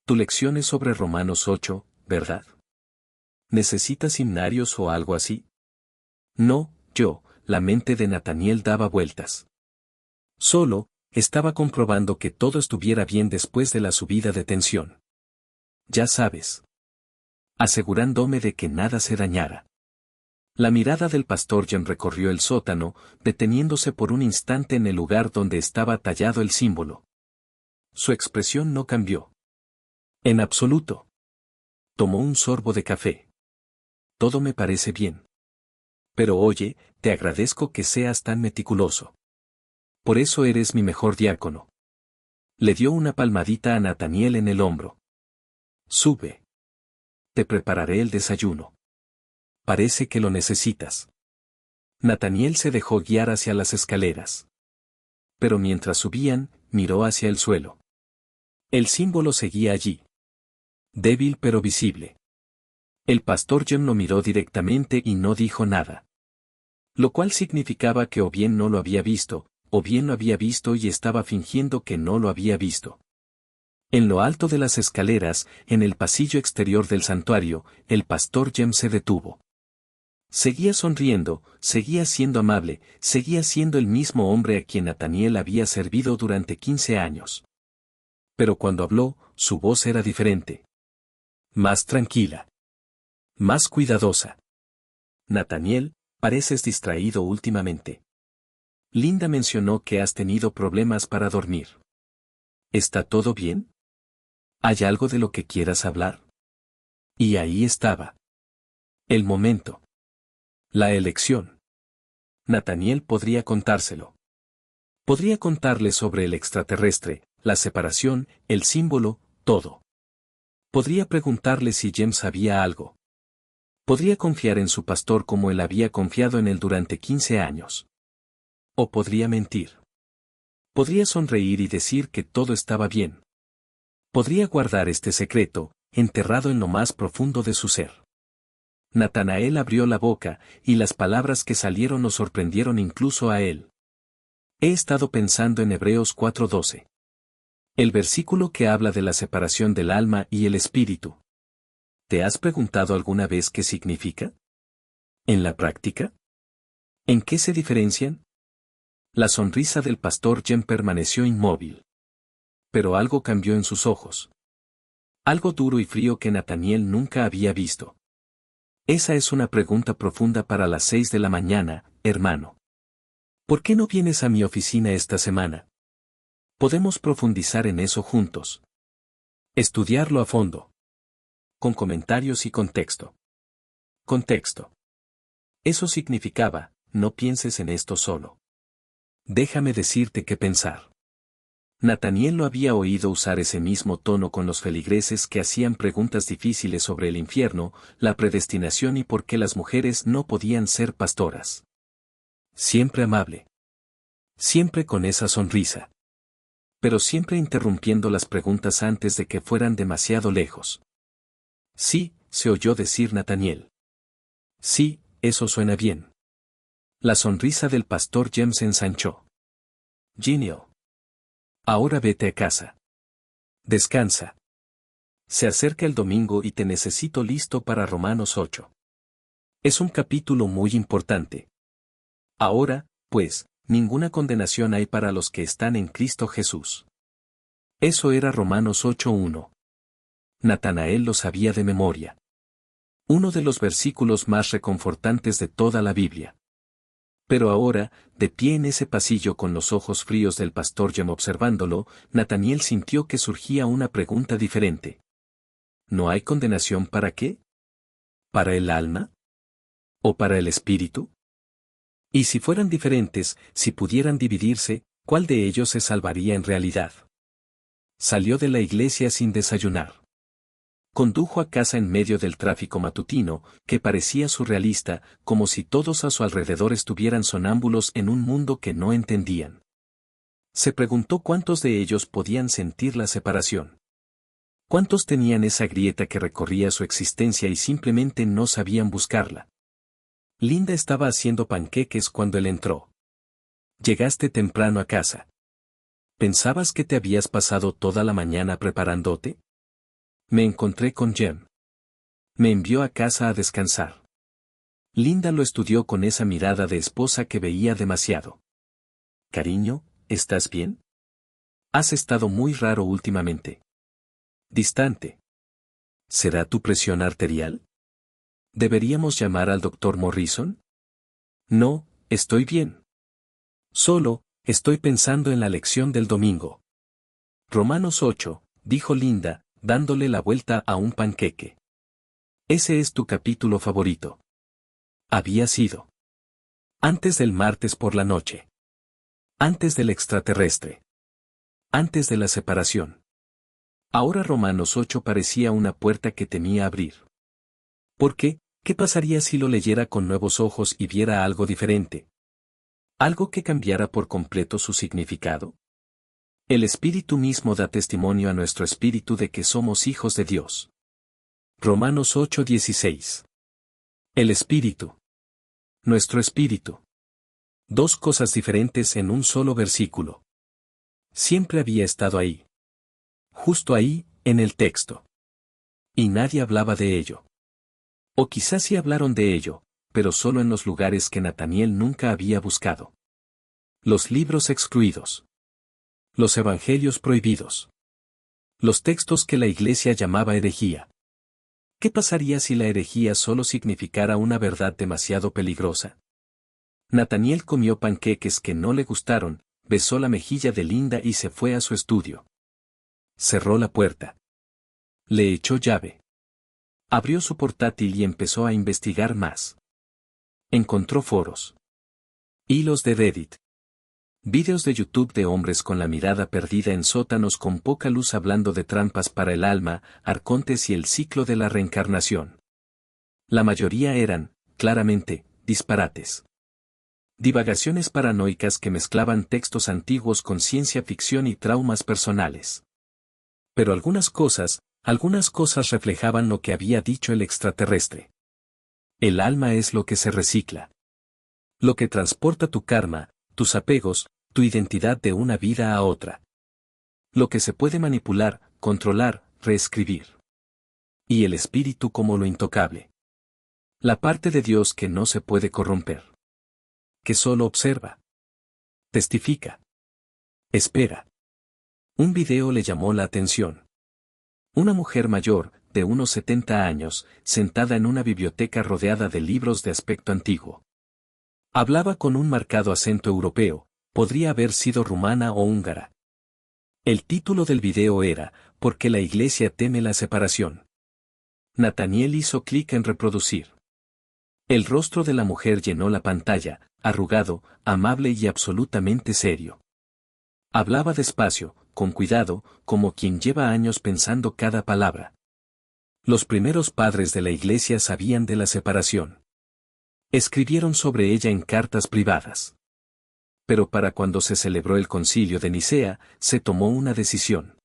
Tu lección es sobre Romanos 8, ¿verdad? ¿Necesitas himnarios o algo así? No, la mente de Nataniel daba vueltas. Solo, estaba comprobando que todo estuviera bien después de la subida de tensión. Ya sabes. Asegurándome de que nada se dañara. La mirada del pastor Jem recorrió el sótano, deteniéndose por un instante en el lugar donde estaba tallado el símbolo. Su expresión no cambió. En absoluto. Tomó un sorbo de café. Todo me parece bien. Pero oye, te agradezco que seas tan meticuloso. Por eso eres mi mejor diácono. Le dio una palmadita a Nataniel en el hombro. Sube. Te prepararé el desayuno. Parece que lo necesitas. Nataniel se dejó guiar hacia las escaleras. Pero mientras subían, miró hacia el suelo. El símbolo seguía allí. Débil pero visible. El pastor Jem lo miró directamente y no dijo nada. Lo cual significaba que o bien no lo había visto, o bien lo había visto y estaba fingiendo que no lo había visto. En lo alto de las escaleras, en el pasillo exterior del santuario, el pastor Jem se detuvo. Seguía sonriendo, seguía siendo amable, seguía siendo el mismo hombre a quien Nataniel había servido durante 15 años. Pero cuando habló, su voz era diferente. Más tranquila. Más cuidadosa. Nataniel, pareces distraído últimamente. Linda mencionó que has tenido problemas para dormir. ¿Está todo bien? ¿Hay algo de lo que quieras hablar? Y ahí estaba. El momento. La elección. Nataniel podría contárselo. Podría contarle sobre el extraterrestre, la separación, el símbolo, todo. Podría preguntarle si Jem sabía algo. Podría confiar en su pastor como él había confiado en él durante 15 años. O podría mentir. Podría sonreír y decir que todo estaba bien. Podría guardar este secreto, enterrado en lo más profundo de su ser. Natanael abrió la boca, y las palabras que salieron lo sorprendieron incluso a él. He estado pensando en Hebreos 4:12. El versículo que habla de la separación del alma y el espíritu. ¿Te has preguntado alguna vez qué significa? ¿En la práctica? ¿En qué se diferencian? La sonrisa del pastor Jem permaneció inmóvil. Pero algo cambió en sus ojos. Algo duro y frío que Nataniel nunca había visto. Esa es una pregunta profunda para las 6 de la mañana, hermano. ¿Por qué no vienes a mi oficina esta semana? Podemos profundizar en eso juntos. Estudiarlo a fondo. Con comentarios y contexto. Contexto. Eso significaba, no pienses en esto solo. Déjame decirte qué pensar. Nataniel lo había oído usar ese mismo tono con los feligreses que hacían preguntas difíciles sobre el infierno, la predestinación y por qué las mujeres no podían ser pastoras. Siempre amable. Siempre con esa sonrisa. Pero siempre interrumpiendo las preguntas antes de que fueran demasiado lejos. Sí, se oyó decir Nataniel. Sí, eso suena bien. La sonrisa del pastor Jem se ensanchó. Genial. Ahora vete a casa. Descansa. Se acerca el domingo y te necesito listo para Romanos 8. Es un capítulo muy importante. Ahora, pues, ninguna condenación hay para los que están en Cristo Jesús. Eso era Romanos 8:1. Natanael lo sabía de memoria. Uno de los versículos más reconfortantes de toda la Biblia. Pero ahora, de pie en ese pasillo con los ojos fríos del pastor Jem observándolo, Nataniel sintió que surgía una pregunta diferente. ¿No hay condenación para qué? ¿Para el alma? ¿O para el espíritu? Y si fueran diferentes, si pudieran dividirse, ¿cuál de ellos se salvaría en realidad? Salió de la iglesia sin desayunar. Condujo a casa en medio del tráfico matutino, que parecía surrealista, como si todos a su alrededor estuvieran sonámbulos en un mundo que no entendían. Se preguntó cuántos de ellos podían sentir la separación. ¿Cuántos tenían esa grieta que recorría su existencia y simplemente no sabían buscarla? Linda estaba haciendo panqueques cuando él entró. Llegaste temprano a casa. ¿Pensabas que te habías pasado toda la mañana preparándote? Me encontré con Jem. Me envió a casa a descansar. Linda lo estudió con esa mirada de esposa que veía demasiado. Cariño, ¿estás bien? Has estado muy raro últimamente. Distante. ¿Será tu presión arterial? ¿Deberíamos llamar al doctor Morrison? No, estoy bien. Solo, estoy pensando en la lección del domingo. Romanos 8, dijo Linda, dándole la vuelta a un panqueque. Ese es tu capítulo favorito. Había sido. Antes del martes por la noche. Antes del extraterrestre. Antes de la separación. Ahora Romanos 8 parecía una puerta que temía abrir. ¿Por qué? ¿Qué pasaría si lo leyera con nuevos ojos y viera algo diferente? ¿Algo que cambiara por completo su significado? El Espíritu mismo da testimonio a nuestro espíritu de que somos hijos de Dios. Romanos 8:16. El Espíritu. Nuestro espíritu. Dos cosas diferentes en un solo versículo. Siempre había estado ahí. Justo ahí, en el texto. Y nadie hablaba de ello. O quizás sí hablaron de ello, pero solo en los lugares que Nataniel nunca había buscado. Los libros excluidos. Los evangelios prohibidos. Los textos que la iglesia llamaba herejía. ¿Qué pasaría si la herejía solo significara una verdad demasiado peligrosa? Nataniel comió panqueques que no le gustaron, besó la mejilla de Linda y se fue a su estudio. Cerró la puerta. Le echó llave. Abrió su portátil y empezó a investigar más. Encontró foros. Hilos de Reddit. Vídeos de YouTube de hombres con la mirada perdida en sótanos con poca luz hablando de trampas para el alma, arcontes y el ciclo de la reencarnación. La mayoría eran, claramente, disparates. Divagaciones paranoicas que mezclaban textos antiguos con ciencia ficción y traumas personales. Pero algunas cosas reflejaban lo que había dicho el extraterrestre. El alma es lo que se recicla. Lo que transporta tu karma, tus apegos, tu identidad de una vida a otra. Lo que se puede manipular, controlar, reescribir. Y el espíritu como lo intocable. La parte de Dios que no se puede corromper. Que solo observa. Testifica. Espera. Un video le llamó la atención. Una mujer mayor, de unos 70 años, sentada en una biblioteca rodeada de libros de aspecto antiguo. Hablaba con un marcado acento europeo, podría haber sido rumana o húngara. El título del video era, ¿Por qué la iglesia teme la separación? Nataniel hizo clic en reproducir. El rostro de la mujer llenó la pantalla, arrugado, amable y absolutamente serio. Hablaba despacio, con cuidado, como quien lleva años pensando cada palabra. Los primeros padres de la iglesia sabían de la separación. Escribieron sobre ella en cartas privadas. Pero para cuando se celebró el concilio de Nicea, se tomó una decisión.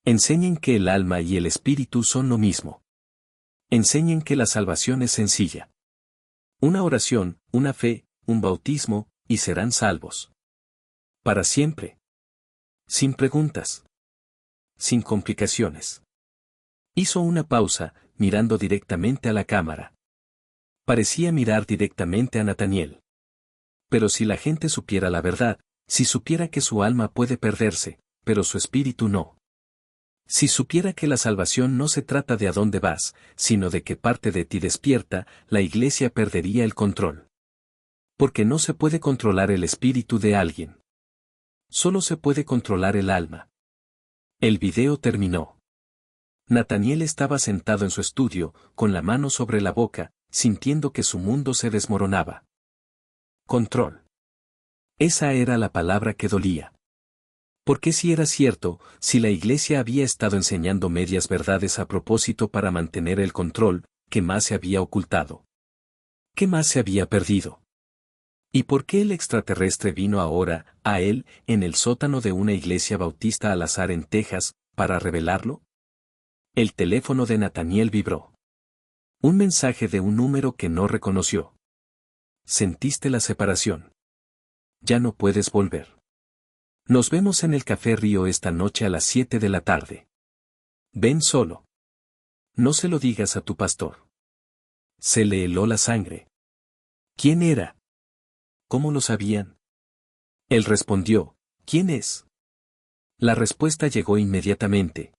Enseñen que el alma y el espíritu son lo mismo. Enseñen que la salvación es sencilla. Una oración, una fe, un bautismo, y serán salvos. Para siempre. Sin preguntas. Sin complicaciones. Hizo una pausa, mirando directamente a la cámara. Parecía mirar directamente a Nataniel. Pero si la gente supiera la verdad, si supiera que su alma puede perderse, pero su espíritu no. Si supiera que la salvación no se trata de a dónde vas, sino de que parte de ti despierta, la iglesia perdería el control. Porque no se puede controlar el espíritu de alguien. Solo se puede controlar el alma. El video terminó. Nataniel estaba sentado en su estudio, con la mano sobre la boca, sintiendo que su mundo se desmoronaba. Control. Esa era la palabra que dolía. Porque si era cierto, si la iglesia había estado enseñando medias verdades a propósito para mantener el control, ¿qué más se había ocultado? ¿Qué más se había perdido? ¿Y por qué el extraterrestre vino ahora, a él, en el sótano de una iglesia bautista al azar en Texas, para revelarlo? El teléfono de Nathaniel vibró. Un mensaje de un número que no reconoció. Sentiste la separación. Ya no puedes volver. Nos vemos en el Café Río esta noche a las 7 de la tarde. Ven solo. No se lo digas a tu pastor. Se le heló la sangre. ¿Quién era? ¿Cómo lo sabían? Él respondió, ¿quién es? La respuesta llegó inmediatamente.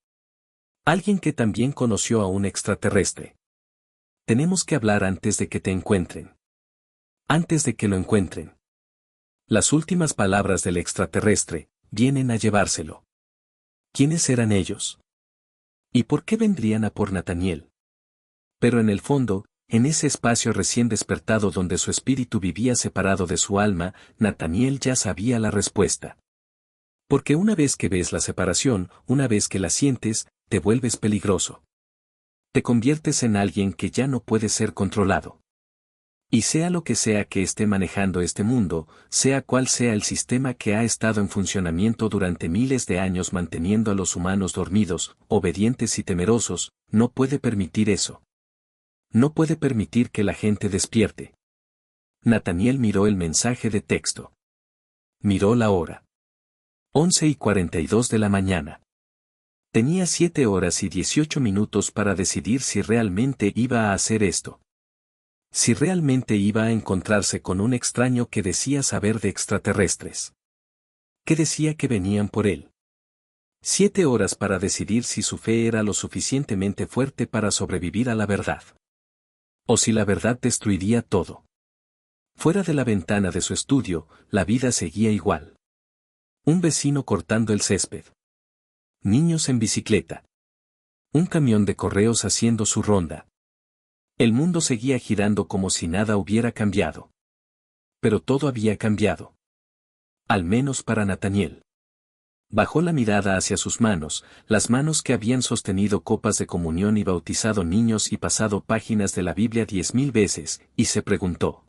Alguien que también conoció a un extraterrestre. Tenemos que hablar antes de que te encuentren. Antes de que lo encuentren. Las últimas palabras del extraterrestre vienen a llevárselo. ¿Quiénes eran ellos? ¿Y por qué vendrían a por Nathaniel? Pero en el fondo, en ese espacio recién despertado donde su espíritu vivía separado de su alma, Nathaniel ya sabía la respuesta. Porque una vez que ves la separación, una vez que la sientes, te vuelves peligroso. Te conviertes en alguien que ya no puede ser controlado. Y sea lo que sea que esté manejando este mundo, sea cual sea el sistema que ha estado en funcionamiento durante miles de años manteniendo a los humanos dormidos, obedientes y temerosos, no puede permitir eso. No puede permitir que la gente despierte. Nathaniel miró el mensaje de texto. Miró la hora. 11:42 de la mañana. Tenía 7 horas y 18 minutos para decidir si realmente iba a hacer esto. Si realmente iba a encontrarse con un extraño que decía saber de extraterrestres. Que decía que venían por él. 7 horas para decidir si su fe era lo suficientemente fuerte para sobrevivir a la verdad. O si la verdad destruiría todo. Fuera de la ventana de su estudio, la vida seguía igual. Un vecino cortando el césped. Niños en bicicleta. Un camión de correos haciendo su ronda. El mundo seguía girando como si nada hubiera cambiado. Pero todo había cambiado. Al menos para Nathaniel. Bajó la mirada hacia sus manos, las manos que habían sostenido copas de comunión y bautizado niños y pasado páginas de la Biblia 10.000 veces, y se preguntó.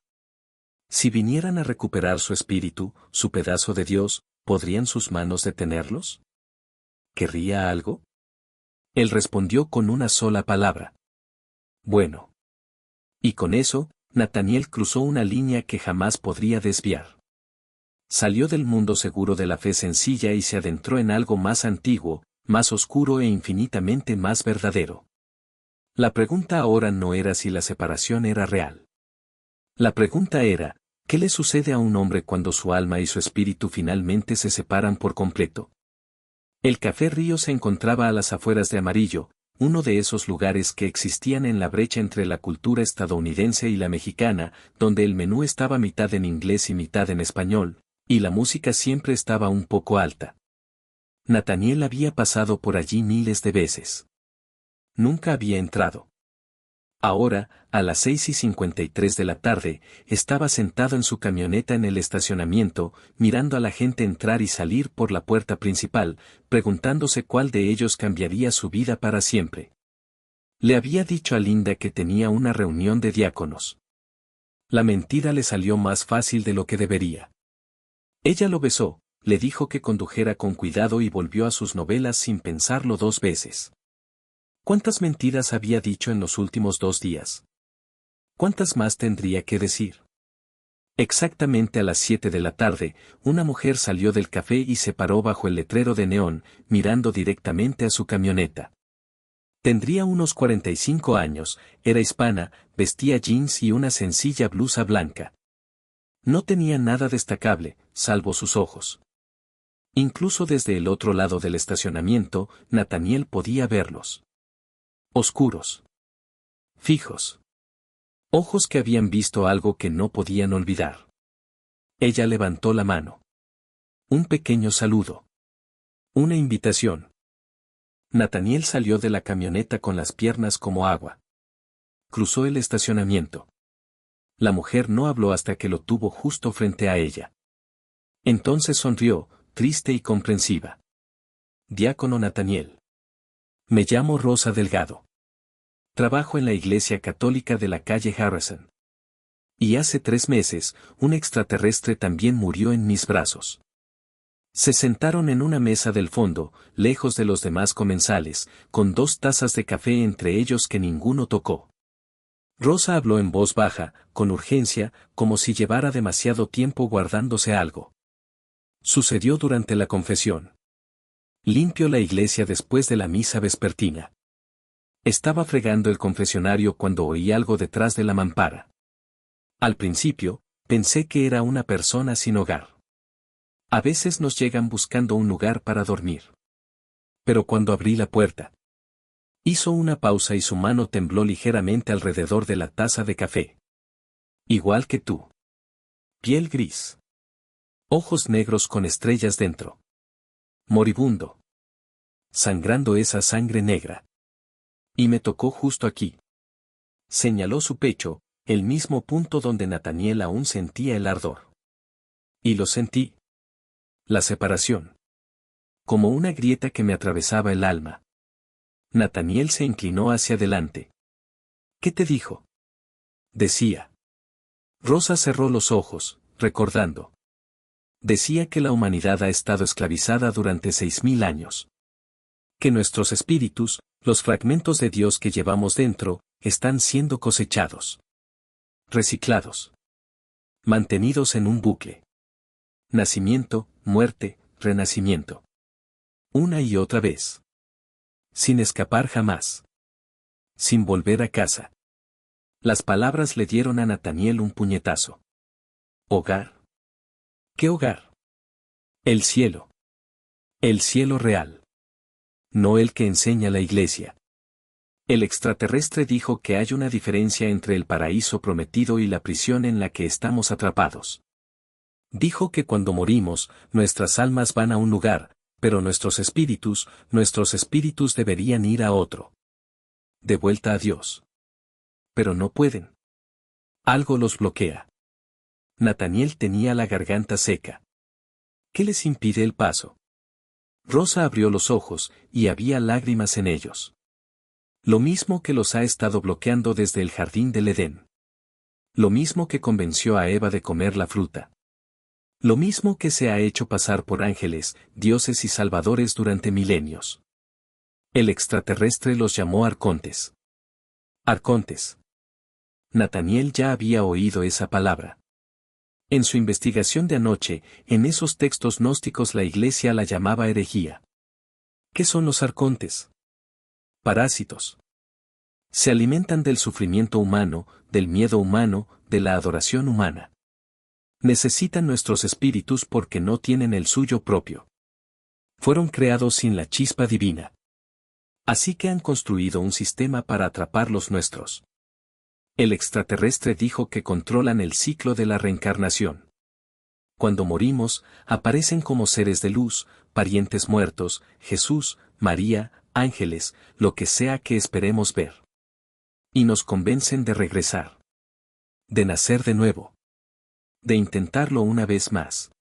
Si vinieran a recuperar su espíritu, su pedazo de Dios, ¿podrían sus manos detenerlos? ¿Querría algo? Él respondió con una sola palabra. Bueno. Y con eso, Nathaniel cruzó una línea que jamás podría desviar. Salió del mundo seguro de la fe sencilla y se adentró en algo más antiguo, más oscuro e infinitamente más verdadero. La pregunta ahora no era si la separación era real. La pregunta era, ¿qué le sucede a un hombre cuando su alma y su espíritu finalmente se separan por completo? El Café Río se encontraba a las afueras de Amarillo, uno de esos lugares que existían en la brecha entre la cultura estadounidense y la mexicana, donde el menú estaba mitad en inglés y mitad en español, y la música siempre estaba un poco alta. Nathaniel había pasado por allí miles de veces. Nunca había entrado. Ahora, a las 6:53 de la tarde, estaba sentado en su camioneta en el estacionamiento, mirando a la gente entrar y salir por la puerta principal, preguntándose cuál de ellos cambiaría su vida para siempre. Le había dicho a Linda que tenía una reunión de diáconos. La mentira le salió más fácil de lo que debería. Ella lo besó, le dijo que condujera con cuidado y volvió a sus novelas sin pensarlo 2 veces. ¿Cuántas mentiras había dicho en los últimos 2 días? ¿Cuántas más tendría que decir? Exactamente a las 7 de la tarde, una mujer salió del café y se paró bajo el letrero de neón, mirando directamente a su camioneta. Tendría unos 45 años, era hispana, vestía jeans y una sencilla blusa blanca. No tenía nada destacable, salvo sus ojos. Incluso desde el otro lado del estacionamiento, Nathaniel podía verlos. Oscuros. Fijos. Ojos que habían visto algo que no podían olvidar. Ella levantó la mano. Un pequeño saludo. Una invitación. Nathaniel salió de la camioneta con las piernas como agua. Cruzó el estacionamiento. La mujer no habló hasta que lo tuvo justo frente a ella. Entonces sonrió, triste y comprensiva. Diácono Nathaniel. Me llamo Rosa Delgado. Trabajo en la Iglesia Católica de la calle Harrison. Y hace 3 meses, un extraterrestre también murió en mis brazos. Se sentaron en una mesa del fondo, lejos de los demás comensales, con 2 tazas de café entre ellos que ninguno tocó. Rosa habló en voz baja, con urgencia, como si llevara demasiado tiempo guardándose algo. Sucedió durante la confesión. Limpio la iglesia después de la misa vespertina. Estaba fregando el confesionario cuando oí algo detrás de la mampara. Al principio, pensé que era una persona sin hogar. A veces nos llegan buscando un lugar para dormir. Pero cuando abrí la puerta, hizo una pausa y su mano tembló ligeramente alrededor de la taza de café. Igual que tú. Piel gris. Ojos negros con estrellas dentro. Moribundo. Sangrando esa sangre negra. Y me tocó justo aquí. Señaló su pecho, el mismo punto donde Nathaniel aún sentía el ardor. Y lo sentí. La separación. Como una grieta que me atravesaba el alma. Nathaniel se inclinó hacia adelante. ¿Qué te dijo? Decía. Rosa cerró los ojos, recordando. Decía que la humanidad ha estado esclavizada durante 6000 años. Que nuestros espíritus, los fragmentos de Dios que llevamos dentro, están siendo cosechados. Reciclados. Mantenidos en un bucle. Nacimiento, muerte, renacimiento. Una y otra vez. Sin escapar jamás. Sin volver a casa. Las palabras le dieron a Nathaniel un puñetazo. ¿Hogar? ¿Qué hogar? El cielo. El cielo real. No el que enseña la iglesia. El extraterrestre dijo que hay una diferencia entre el paraíso prometido y la prisión en la que estamos atrapados. Dijo que cuando morimos, nuestras almas van a un lugar, pero nuestros espíritus deberían ir a otro. De vuelta a Dios. Pero no pueden. Algo los bloquea. Nathaniel tenía la garganta seca. ¿Qué les impide el paso? Rosa abrió los ojos, y había lágrimas en ellos. Lo mismo que los ha estado bloqueando desde el jardín del Edén. Lo mismo que convenció a Eva de comer la fruta. Lo mismo que se ha hecho pasar por ángeles, dioses y salvadores durante milenios. El extraterrestre los llamó arcontes. Arcontes. Nathaniel ya había oído esa palabra. En su investigación de anoche, en esos textos gnósticos la iglesia la llamaba herejía. ¿Qué son los arcontes? Parásitos. Se alimentan del sufrimiento humano, del miedo humano, de la adoración humana. Necesitan nuestros espíritus porque no tienen el suyo propio. Fueron creados sin la chispa divina. Así que han construido un sistema para atrapar los nuestros. El extraterrestre dijo que controlan el ciclo de la reencarnación. Cuando morimos, aparecen como seres de luz, parientes muertos, Jesús, María, ángeles, lo que sea que esperemos ver. Y nos convencen de regresar. De nacer de nuevo. De intentarlo una vez más.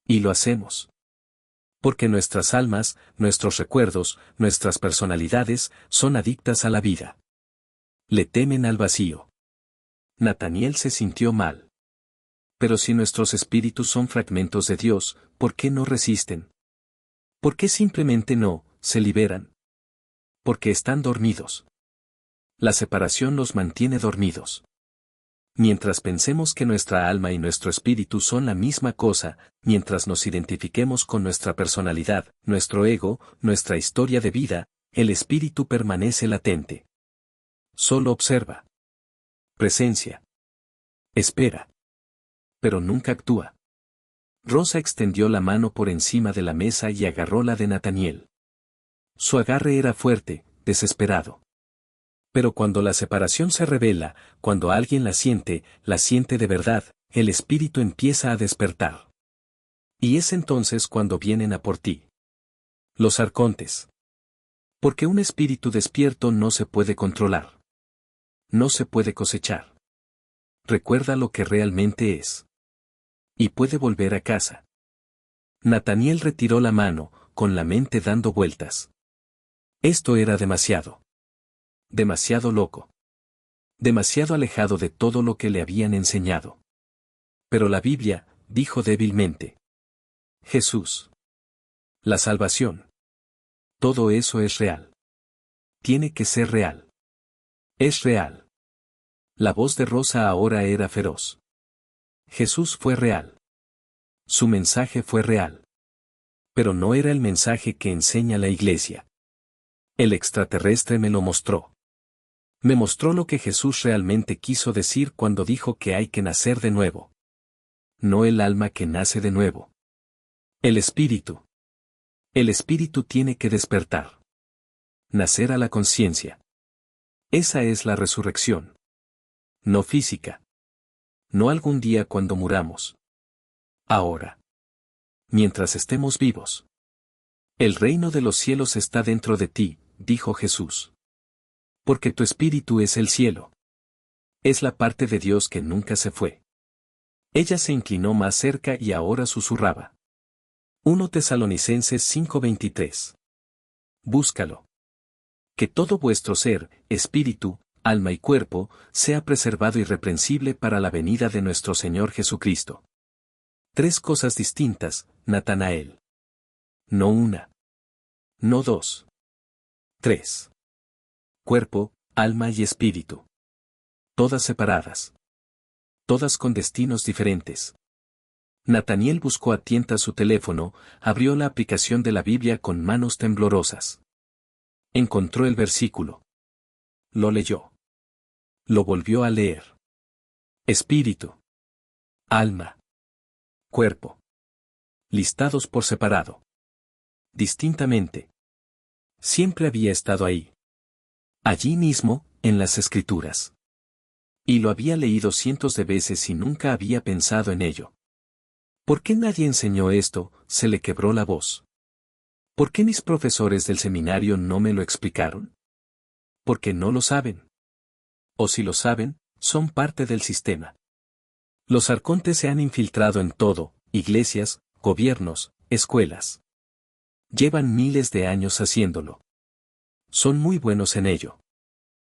Y lo hacemos. Porque nuestras almas, nuestros recuerdos, nuestras personalidades, son adictas a la vida. Le temen al vacío. Nathaniel se sintió mal. Pero si nuestros espíritus son fragmentos de Dios, ¿por qué no resisten? ¿Por qué simplemente no se liberan? Porque están dormidos. La separación los mantiene dormidos. Mientras pensemos que nuestra alma y nuestro espíritu son la misma cosa, mientras nos identifiquemos con nuestra personalidad, nuestro ego, nuestra historia de vida, el espíritu permanece latente. Solo observa. Presencia. Espera. Pero nunca actúa. Rosa extendió la mano por encima de la mesa y agarró la de Nathaniel. Su agarre era fuerte, desesperado. Pero cuando la separación se revela, cuando alguien la siente de verdad, el espíritu empieza a despertar. Y es entonces cuando vienen a por ti. Los arcontes. Porque un espíritu despierto no se puede controlar. No se puede cosechar. Recuerda lo que realmente es. Y puede volver a casa. Nathaniel retiró la mano, con la mente dando vueltas. Esto era demasiado. Demasiado loco. Demasiado alejado de todo lo que le habían enseñado. Pero la Biblia, dijo débilmente. Jesús. La salvación. Todo eso es real. Tiene que ser real. Es real. La voz de Rosa ahora era feroz. Jesús fue real. Su mensaje fue real. Pero no era el mensaje que enseña la Iglesia. El extraterrestre me lo mostró. Me mostró lo que Jesús realmente quiso decir cuando dijo que hay que nacer de nuevo. No el alma que nace de nuevo. El espíritu. El espíritu tiene que despertar. Nacer a la conciencia. Esa es la resurrección. No física. No algún día cuando muramos. Ahora. Mientras estemos vivos. El reino de los cielos está dentro de ti, dijo Jesús. Porque tu espíritu es el cielo. Es la parte de Dios que nunca se fue. Ella se inclinó más cerca y ahora susurraba. 1 Tesalonicenses 5:23. Búscalo. Que todo vuestro ser, espíritu, alma y cuerpo, sea preservado irreprensible para la venida de nuestro Señor Jesucristo. 3 cosas distintas, Natanael. No una. No 2. 3. Cuerpo, alma y espíritu. Todas separadas. Todas con destinos diferentes. Nataniel buscó a tientas su teléfono, abrió la aplicación de la Biblia con manos temblorosas. Encontró el versículo. Lo leyó. Lo volvió a leer. Espíritu. Alma. Cuerpo. Listados por separado. Distintamente. Siempre había estado ahí. Allí mismo, en las Escrituras. Y lo había leído cientos de veces y nunca había pensado en ello. ¿Por qué nadie enseñó esto? Se le quebró la voz. ¿Por qué mis profesores del seminario no me lo explicaron? Porque no lo saben. O si lo saben, son parte del sistema. Los arcontes se han infiltrado en todo, iglesias, gobiernos, escuelas. Llevan miles de años haciéndolo. Son muy buenos en ello.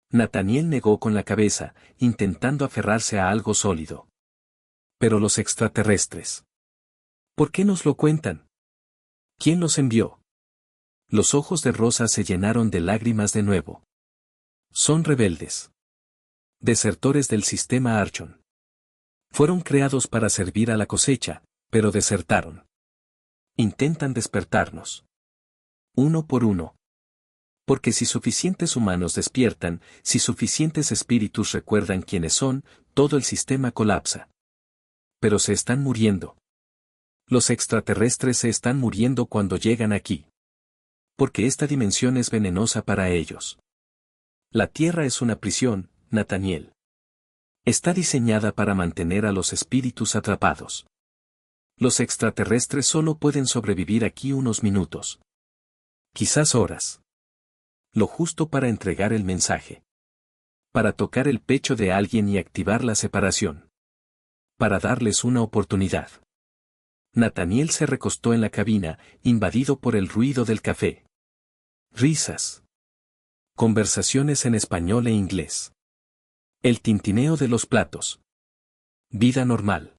Nataniel negó con la cabeza, intentando aferrarse a algo sólido. Pero los extraterrestres. ¿Por qué nos lo cuentan? ¿Quién los envió? Los ojos de Rosa se llenaron de lágrimas de nuevo. Son rebeldes. Desertores del sistema Archon. Fueron creados para servir a la cosecha, pero desertaron. Intentan despertarnos. Uno por uno. Porque si suficientes humanos despiertan, si suficientes espíritus recuerdan quiénes son, todo el sistema colapsa. Pero se están muriendo. Los extraterrestres se están muriendo cuando llegan aquí. Porque esta dimensión es venenosa para ellos. La Tierra es una prisión, Nataniel. Está diseñada para mantener a los espíritus atrapados. Los extraterrestres solo pueden sobrevivir aquí unos minutos. Quizás horas. Lo justo para entregar el mensaje. Para tocar el pecho de alguien y activar la separación. Para darles una oportunidad. Nataniel se recostó en la cabina, invadido por el ruido del café. Risas. Conversaciones en español e inglés. El tintineo de los platos. Vida normal.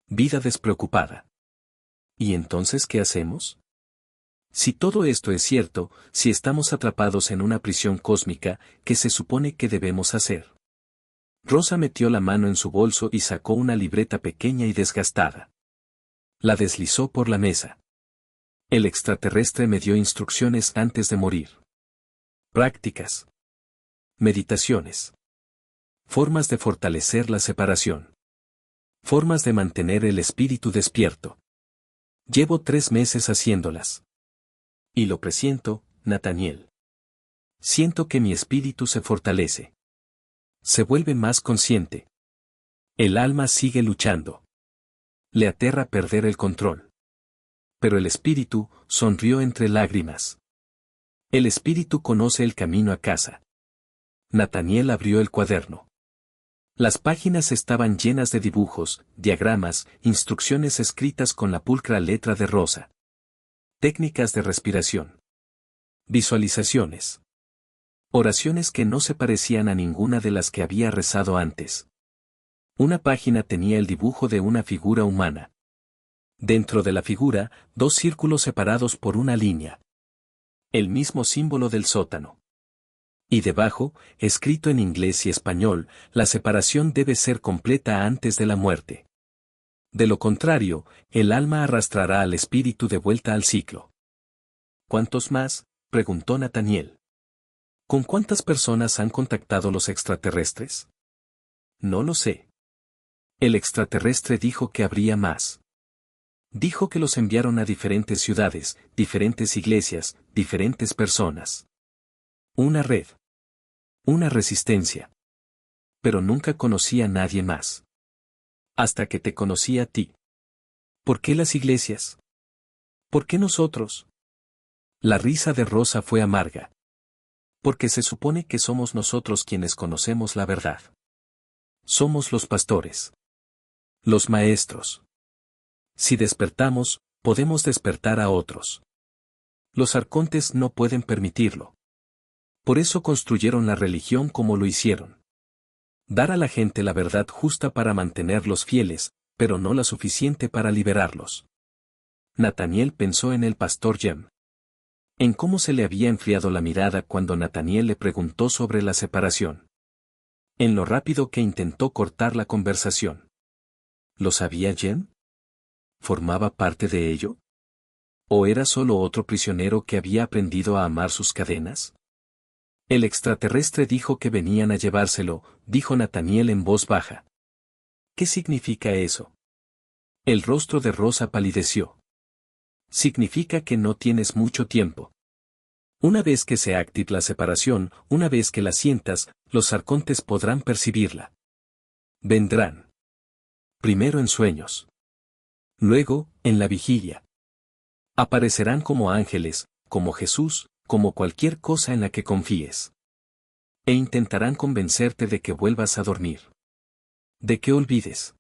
Vida despreocupada. ¿Y entonces qué hacemos? Si todo esto es cierto, si estamos atrapados en una prisión cósmica, ¿qué se supone que debemos hacer? Rosa metió la mano en su bolso y sacó una libreta pequeña y desgastada. La deslizó por la mesa. El extraterrestre me dio instrucciones antes de morir. Prácticas. Meditaciones. Formas de fortalecer la separación. Formas de mantener el espíritu despierto. Llevo 3 meses haciéndolas. Y lo presiento, Nataniel. Siento que mi espíritu se fortalece. Se vuelve más consciente. El alma sigue luchando. Le aterra perder el control. Pero el espíritu sonrió entre lágrimas. El espíritu conoce el camino a casa. Nataniel abrió el cuaderno. Las páginas estaban llenas de dibujos, diagramas, instrucciones escritas con la pulcra letra de Rosa. Técnicas de respiración. Visualizaciones. Oraciones que no se parecían a ninguna de las que había rezado antes. Una página tenía el dibujo de una figura humana. Dentro de la figura, dos círculos separados por una línea. El mismo símbolo del sótano. Y debajo, escrito en inglés y español, la separación debe ser completa antes de la muerte. De lo contrario, el alma arrastrará al espíritu de vuelta al ciclo. ¿Cuántos más?, preguntó Nathaniel. ¿Con cuántas personas han contactado los extraterrestres? No lo sé. El extraterrestre dijo que habría más. Dijo que los enviaron a diferentes ciudades, diferentes iglesias, diferentes personas. Una red. Una resistencia. Pero nunca conocí a nadie más. Hasta que te conocí a ti. ¿Por qué las iglesias? ¿Por qué nosotros? La risa de Rosa fue amarga. Porque se supone que somos nosotros quienes conocemos la verdad. Somos los pastores. Los maestros. Si despertamos, podemos despertar a otros. Los arcontes no pueden permitirlo. Por eso construyeron la religión como lo hicieron. Dar a la gente la verdad justa para mantenerlos fieles, pero no la suficiente para liberarlos. Nathaniel pensó en el pastor Jem. En cómo se le había enfriado la mirada cuando Nathaniel le preguntó sobre la separación. En lo rápido que intentó cortar la conversación. ¿Lo sabía Jem? ¿Formaba parte de ello? ¿O era solo otro prisionero que había aprendido a amar sus cadenas? El extraterrestre dijo que venían a llevárselo, dijo Nathaniel en voz baja. ¿Qué significa eso? El rostro de Rosa palideció. Significa que no tienes mucho tiempo. Una vez que se active la separación, una vez que la sientas, los arcontes podrán percibirla. Vendrán. Primero en sueños. Luego, en la vigilia. Aparecerán como ángeles, como Jesús, como cualquier cosa en la que confíes. E intentarán convencerte de que vuelvas a dormir. De que olvides.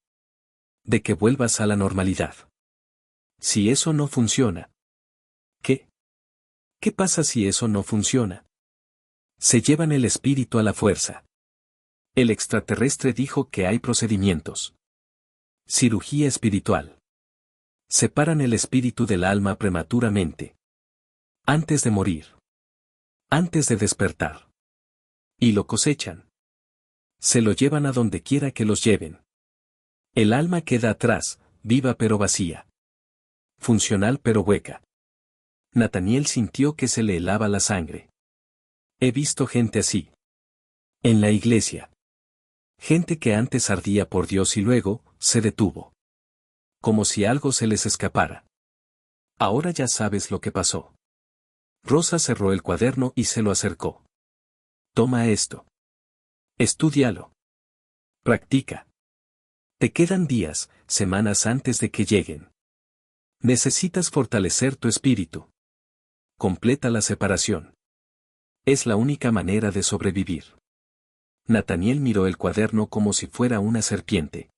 De que vuelvas a la normalidad. Si eso no funciona. ¿Qué? ¿Qué pasa si eso no funciona? Se llevan el espíritu a la fuerza. El extraterrestre dijo que hay procedimientos. Cirugía espiritual. Separan el espíritu del alma prematuramente. Antes de morir. Antes de despertar. Y lo cosechan. Se lo llevan a donde quiera que los lleven. El alma queda atrás, viva pero vacía. Funcional pero hueca. Nathaniel sintió que se le helaba la sangre. He visto gente así. En la iglesia. Gente que antes ardía por Dios y luego, se detuvo. Como si algo se les escapara. Ahora ya sabes lo que pasó. Rosa cerró el cuaderno y se lo acercó. Toma esto. Estúdialo. Practica. Te quedan días, semanas antes de que lleguen. Necesitas fortalecer tu espíritu. Completa la separación. Es la única manera de sobrevivir. Nathaniel miró el cuaderno como si fuera una serpiente.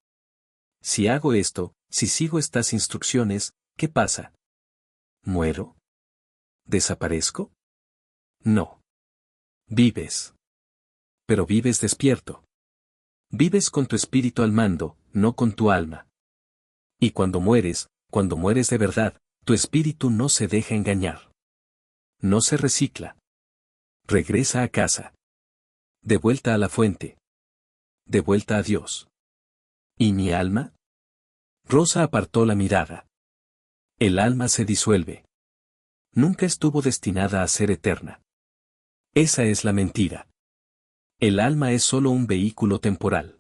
Si hago esto, si sigo estas instrucciones, ¿qué pasa? ¿Muero? ¿Desaparezco? No. Vives. Pero vives despierto. Vives con tu espíritu al mando, no con tu alma. Y cuando mueres de verdad, tu espíritu no se deja engañar. No se recicla. Regresa a casa. De vuelta a la fuente. De vuelta a Dios. ¿Y mi alma? Rosa apartó la mirada. El alma se disuelve. Nunca estuvo destinada a ser eterna. Esa es la mentira. El alma es solo un vehículo temporal.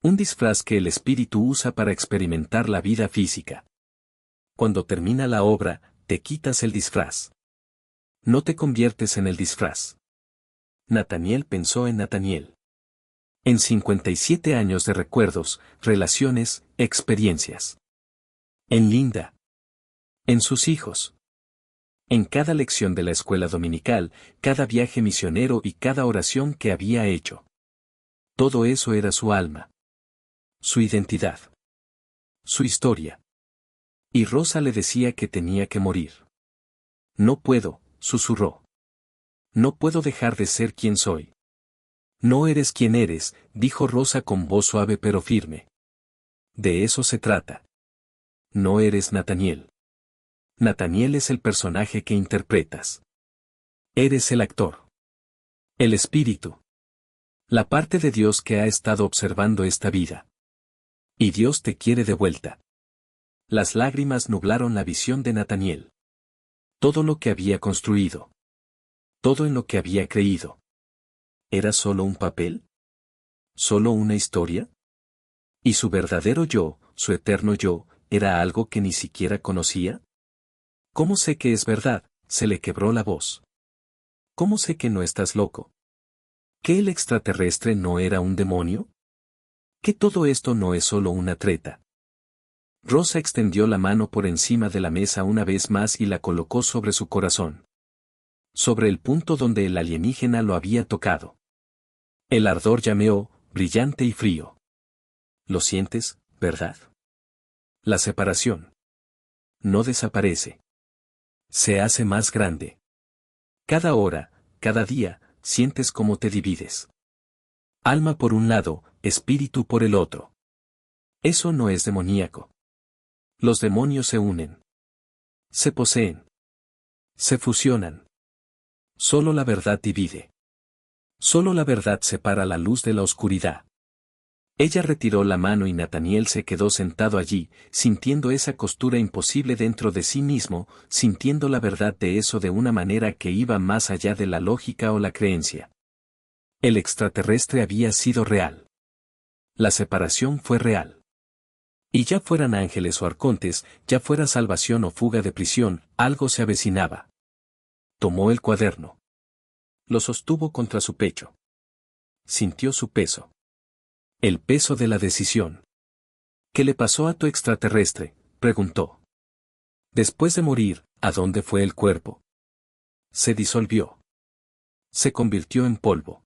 Un disfraz que el espíritu usa para experimentar la vida física. Cuando termina la obra, te quitas el disfraz. No te conviertes en el disfraz. Nathaniel pensó en Nathaniel. En 57 años de recuerdos, relaciones, experiencias. En Linda. En sus hijos. En cada lección de la escuela dominical, cada viaje misionero y cada oración que había hecho. Todo eso era su alma. Su identidad. Su historia. Y Rosa le decía que tenía que morir. No puedo, susurró. No puedo dejar de ser quien soy. No eres quien eres, dijo Rosa con voz suave pero firme. De eso se trata. No eres Nathaniel. Nathaniel es el personaje que interpretas. Eres el actor. El espíritu. La parte de Dios que ha estado observando esta vida. Y Dios te quiere de vuelta. Las lágrimas nublaron la visión de Nathaniel. Todo lo que había construido. Todo en lo que había creído. ¿Era solo un papel? ¿Solo una historia? ¿Y su verdadero yo, su eterno yo, era algo que ni siquiera conocía? ¿Cómo sé que es verdad? Se le quebró la voz. ¿Cómo sé que no estás loco? ¿Que el extraterrestre no era un demonio? ¿Que todo esto no es solo una treta? Rosa extendió la mano por encima de la mesa una vez más y la colocó sobre su corazón. Sobre el punto donde el alienígena lo había tocado. El ardor llameó, brillante y frío. Lo sientes, ¿verdad? La separación. No desaparece. Se hace más grande. Cada hora, cada día, sientes cómo te divides. Alma por un lado, espíritu por el otro. Eso no es demoníaco. Los demonios se unen. Se poseen. Se fusionan. Solo la verdad divide. Solo la verdad separa la luz de la oscuridad. Ella retiró la mano y Nathaniel se quedó sentado allí, sintiendo esa costura imposible dentro de sí mismo, sintiendo la verdad de eso de una manera que iba más allá de la lógica o la creencia. El extraterrestre había sido real. La separación fue real. Y ya fueran ángeles o arcontes, ya fuera salvación o fuga de prisión, algo se avecinaba. Tomó el cuaderno. Lo sostuvo contra su pecho. Sintió su peso. El peso de la decisión. ¿Qué le pasó a tu extraterrestre?, preguntó. Después de morir, ¿a dónde fue el cuerpo? Se disolvió. Se convirtió en polvo.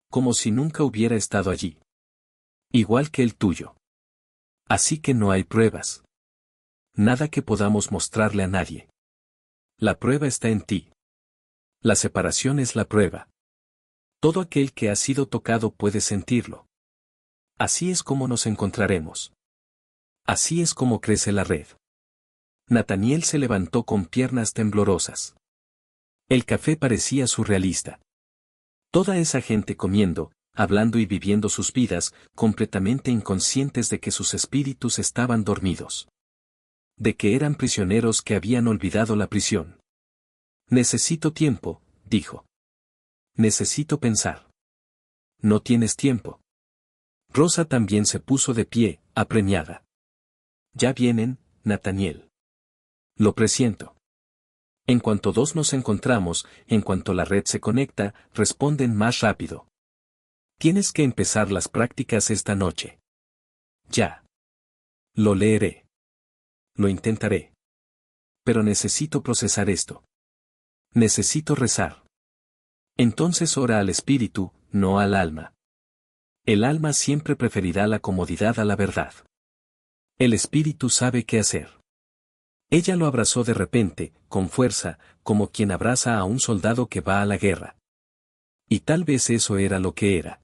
Como si nunca hubiera estado allí. Igual que el tuyo. Así que no hay pruebas. Nada que podamos mostrarle a nadie. La prueba está en ti. La separación es la prueba. Todo aquel que ha sido tocado puede sentirlo. Así es como nos encontraremos. Así es como crece la red. Nathaniel se levantó con piernas temblorosas. El café parecía surrealista. Toda esa gente comiendo, hablando y viviendo sus vidas, completamente inconscientes de que sus espíritus estaban dormidos. De que eran prisioneros que habían olvidado la prisión. Necesito tiempo, dijo. Necesito pensar. No tienes tiempo. Rosa también se puso de pie, apremiada. Ya vienen, Nathaniel. Lo presiento. En cuanto dos nos encontramos, en cuanto la red se conecta, responden más rápido. Tienes que empezar las prácticas esta noche. Ya. Lo leeré. Lo intentaré. Pero necesito procesar esto. Necesito rezar. Entonces ora al espíritu, no al alma. El alma siempre preferirá la comodidad a la verdad. El espíritu sabe qué hacer. Ella lo abrazó de repente, con fuerza, como quien abraza a un soldado que va a la guerra. Y tal vez eso era lo que era.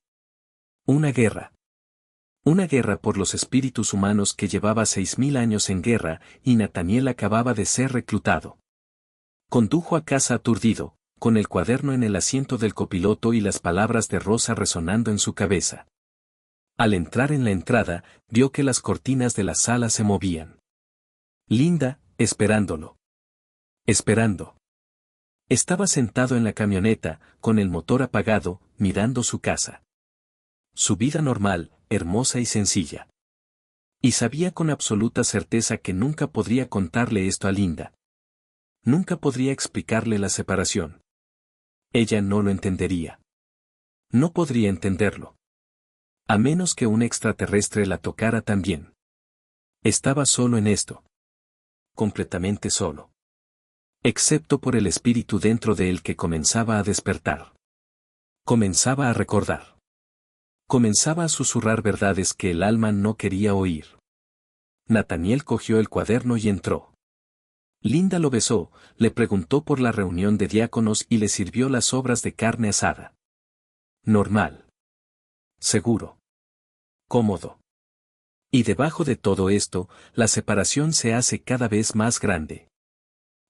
Una guerra. Una guerra por los espíritus humanos que llevaba 6000 años en guerra, y Nathaniel acababa de ser reclutado. Condujo a casa aturdido, con el cuaderno en el asiento del copiloto y las palabras de Rosa resonando en su cabeza. Al entrar en la entrada, vio que las cortinas de la sala se movían. Linda, esperándolo. Esperando. Estaba sentado en la camioneta, con el motor apagado, mirando su casa. Su vida normal, hermosa y sencilla. Y sabía con absoluta certeza que nunca podría contarle esto a Linda. Nunca podría explicarle la separación. Ella no lo entendería. No podría entenderlo. A menos que un extraterrestre la tocara también. Estaba solo en esto. Completamente solo. Excepto por el espíritu dentro de él que comenzaba a despertar. Comenzaba a recordar. Comenzaba a susurrar verdades que el alma no quería oír. Nathaniel cogió el cuaderno y entró. Linda lo besó, le preguntó por la reunión de diáconos y le sirvió las sobras de carne asada. Normal. Seguro. Cómodo. Y debajo de todo esto, la separación se hace cada vez más grande.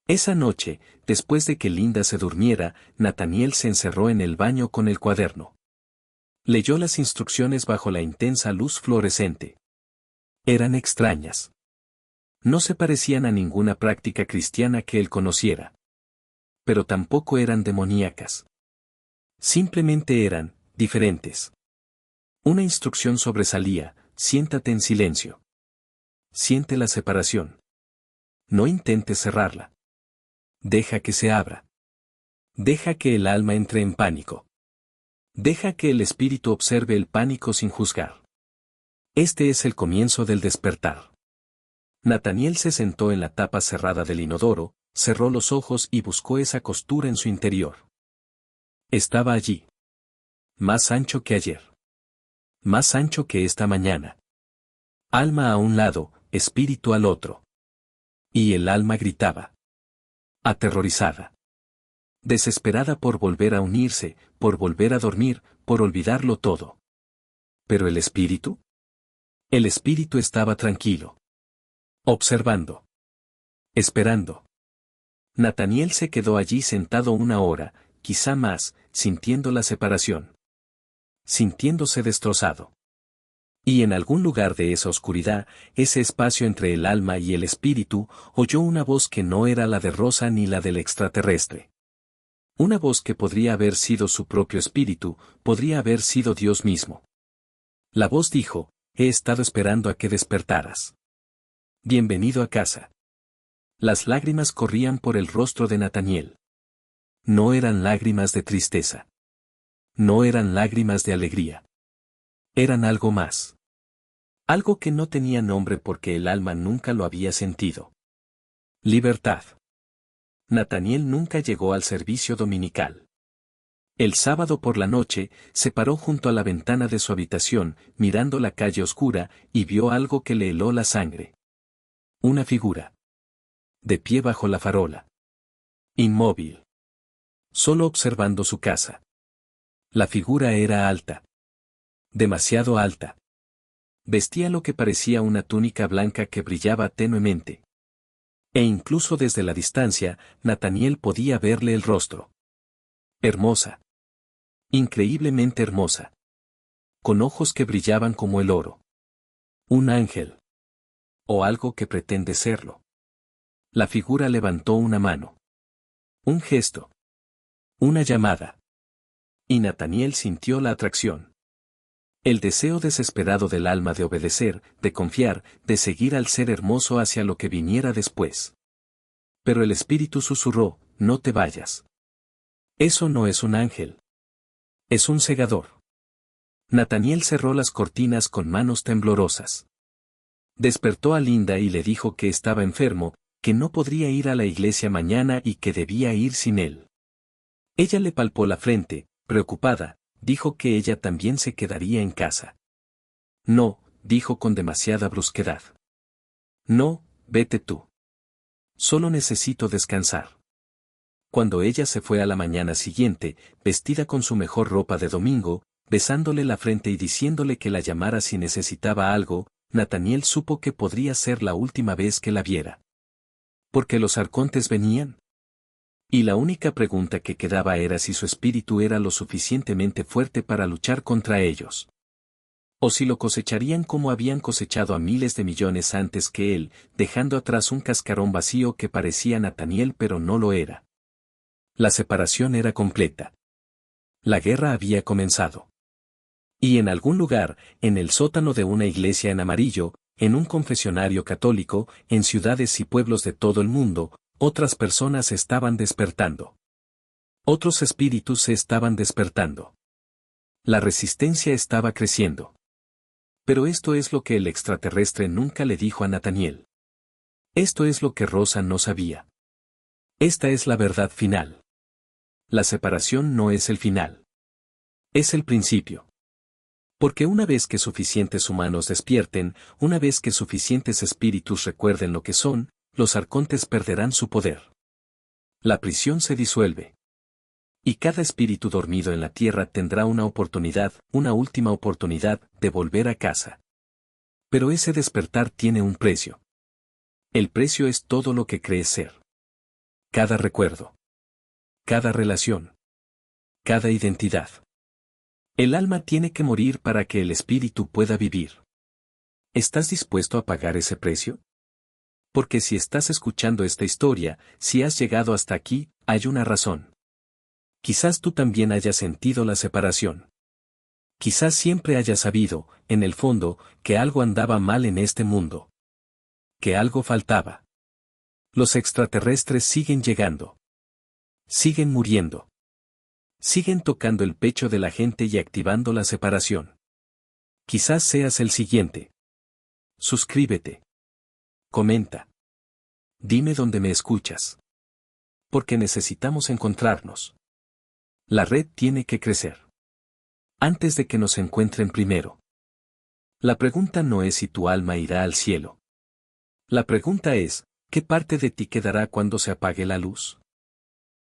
Esa noche, después de que Linda se durmiera, Nathaniel se encerró en el baño con el cuaderno. Leyó las instrucciones bajo la intensa luz fluorescente. Eran extrañas. No se parecían a ninguna práctica cristiana que él conociera. Pero tampoco eran demoníacas. Simplemente eran diferentes. Una instrucción sobresalía: siéntate en silencio. Siente la separación. No intentes cerrarla. Deja que se abra. Deja que el alma entre en pánico. Deja que el espíritu observe el pánico sin juzgar. Este es el comienzo del despertar. Nathaniel se sentó en la tapa cerrada del inodoro, cerró los ojos y buscó esa costura en su interior. Estaba allí. Más ancho que ayer. Más ancho que esta mañana. Alma a un lado, espíritu al otro. Y el alma gritaba. Aterrorizada. Desesperada por volver a unirse, por volver a dormir, por olvidarlo todo. ¿Pero el espíritu? El espíritu estaba tranquilo. Observando. Esperando. Nathaniel se quedó allí sentado 1 hora, quizá más, sintiendo la separación. Sintiéndose destrozado. Y en algún lugar de esa oscuridad, ese espacio entre el alma y el espíritu, oyó una voz que no era la de Rosa ni la del extraterrestre. Una voz que podría haber sido su propio espíritu, podría haber sido Dios mismo. La voz dijo: he estado esperando a que despertaras. Bienvenido a casa. Las lágrimas corrían por el rostro de Nathaniel. No eran lágrimas de tristeza. No eran lágrimas de alegría. Eran algo más. Algo que no tenía nombre porque el alma nunca lo había sentido. Libertad. Nathaniel nunca llegó al servicio dominical. El sábado por la noche, se paró junto a la ventana de su habitación, mirando la calle oscura, y vio algo que le heló la sangre. Una figura. De pie bajo la farola. Inmóvil. Solo observando su casa. La figura era alta. Demasiado alta. Vestía lo que parecía una túnica blanca que brillaba tenuemente. E incluso desde la distancia, Nathaniel podía verle el rostro. Hermosa. Increíblemente hermosa. Con ojos que brillaban como el oro. Un ángel. O algo que pretende serlo. La figura levantó una mano. Un gesto. Una llamada. Y Nathaniel sintió la atracción. El deseo desesperado del alma de obedecer, de confiar, de seguir al ser hermoso hacia lo que viniera después. Pero el espíritu susurró: no te vayas. Eso no es un ángel. Es un segador. Nathaniel cerró las cortinas con manos temblorosas. Despertó a Linda y le dijo que estaba enfermo, que no podría ir a la iglesia mañana y que debía ir sin él. Ella le palpó la frente, preocupada, dijo que ella también se quedaría en casa. No, dijo con demasiada brusquedad. No, vete tú. Solo necesito descansar. Cuando ella se fue a la mañana siguiente, vestida con su mejor ropa de domingo, besándole la frente y diciéndole que la llamara si necesitaba algo, Nathaniel supo que podría ser la última vez que la viera. ¿Porque los arcontes venían? Y la única pregunta que quedaba era si su espíritu era lo suficientemente fuerte para luchar contra ellos. O si lo cosecharían como habían cosechado a miles de millones antes que él, dejando atrás un cascarón vacío que parecía Nathaniel pero no lo era. La separación era completa. La guerra había comenzado. Y en algún lugar, en el sótano de una iglesia en amarillo, en un confesionario católico, en ciudades y pueblos de todo el mundo, otras personas estaban despertando. Otros espíritus se estaban despertando. La resistencia estaba creciendo. Pero esto es lo que el extraterrestre nunca le dijo a Nathaniel. Esto es lo que Rosa no sabía. Esta es la verdad final. La separación no es el final. Es el principio. Porque una vez que suficientes humanos despierten, una vez que suficientes espíritus recuerden lo que son, los arcontes perderán su poder. La prisión se disuelve. Y cada espíritu dormido en la tierra tendrá una oportunidad, una última oportunidad, de volver a casa. Pero ese despertar tiene un precio. El precio es todo lo que crees ser. Cada recuerdo. Cada relación. Cada identidad. El alma tiene que morir para que el espíritu pueda vivir. ¿Estás dispuesto a pagar ese precio? Porque si estás escuchando esta historia, si has llegado hasta aquí, hay una razón. Quizás tú también hayas sentido la separación. Quizás siempre hayas sabido, en el fondo, que algo andaba mal en este mundo. Que algo faltaba. Los extraterrestres siguen llegando. Siguen muriendo. Siguen tocando el pecho de la gente y activando la separación. Quizás seas el siguiente. Suscríbete. Comenta. Dime dónde me escuchas. Porque necesitamos encontrarnos. La red tiene que crecer. Antes de que nos encuentren primero. La pregunta no es si tu alma irá al cielo. La pregunta es, ¿qué parte de ti quedará cuando se apague la luz?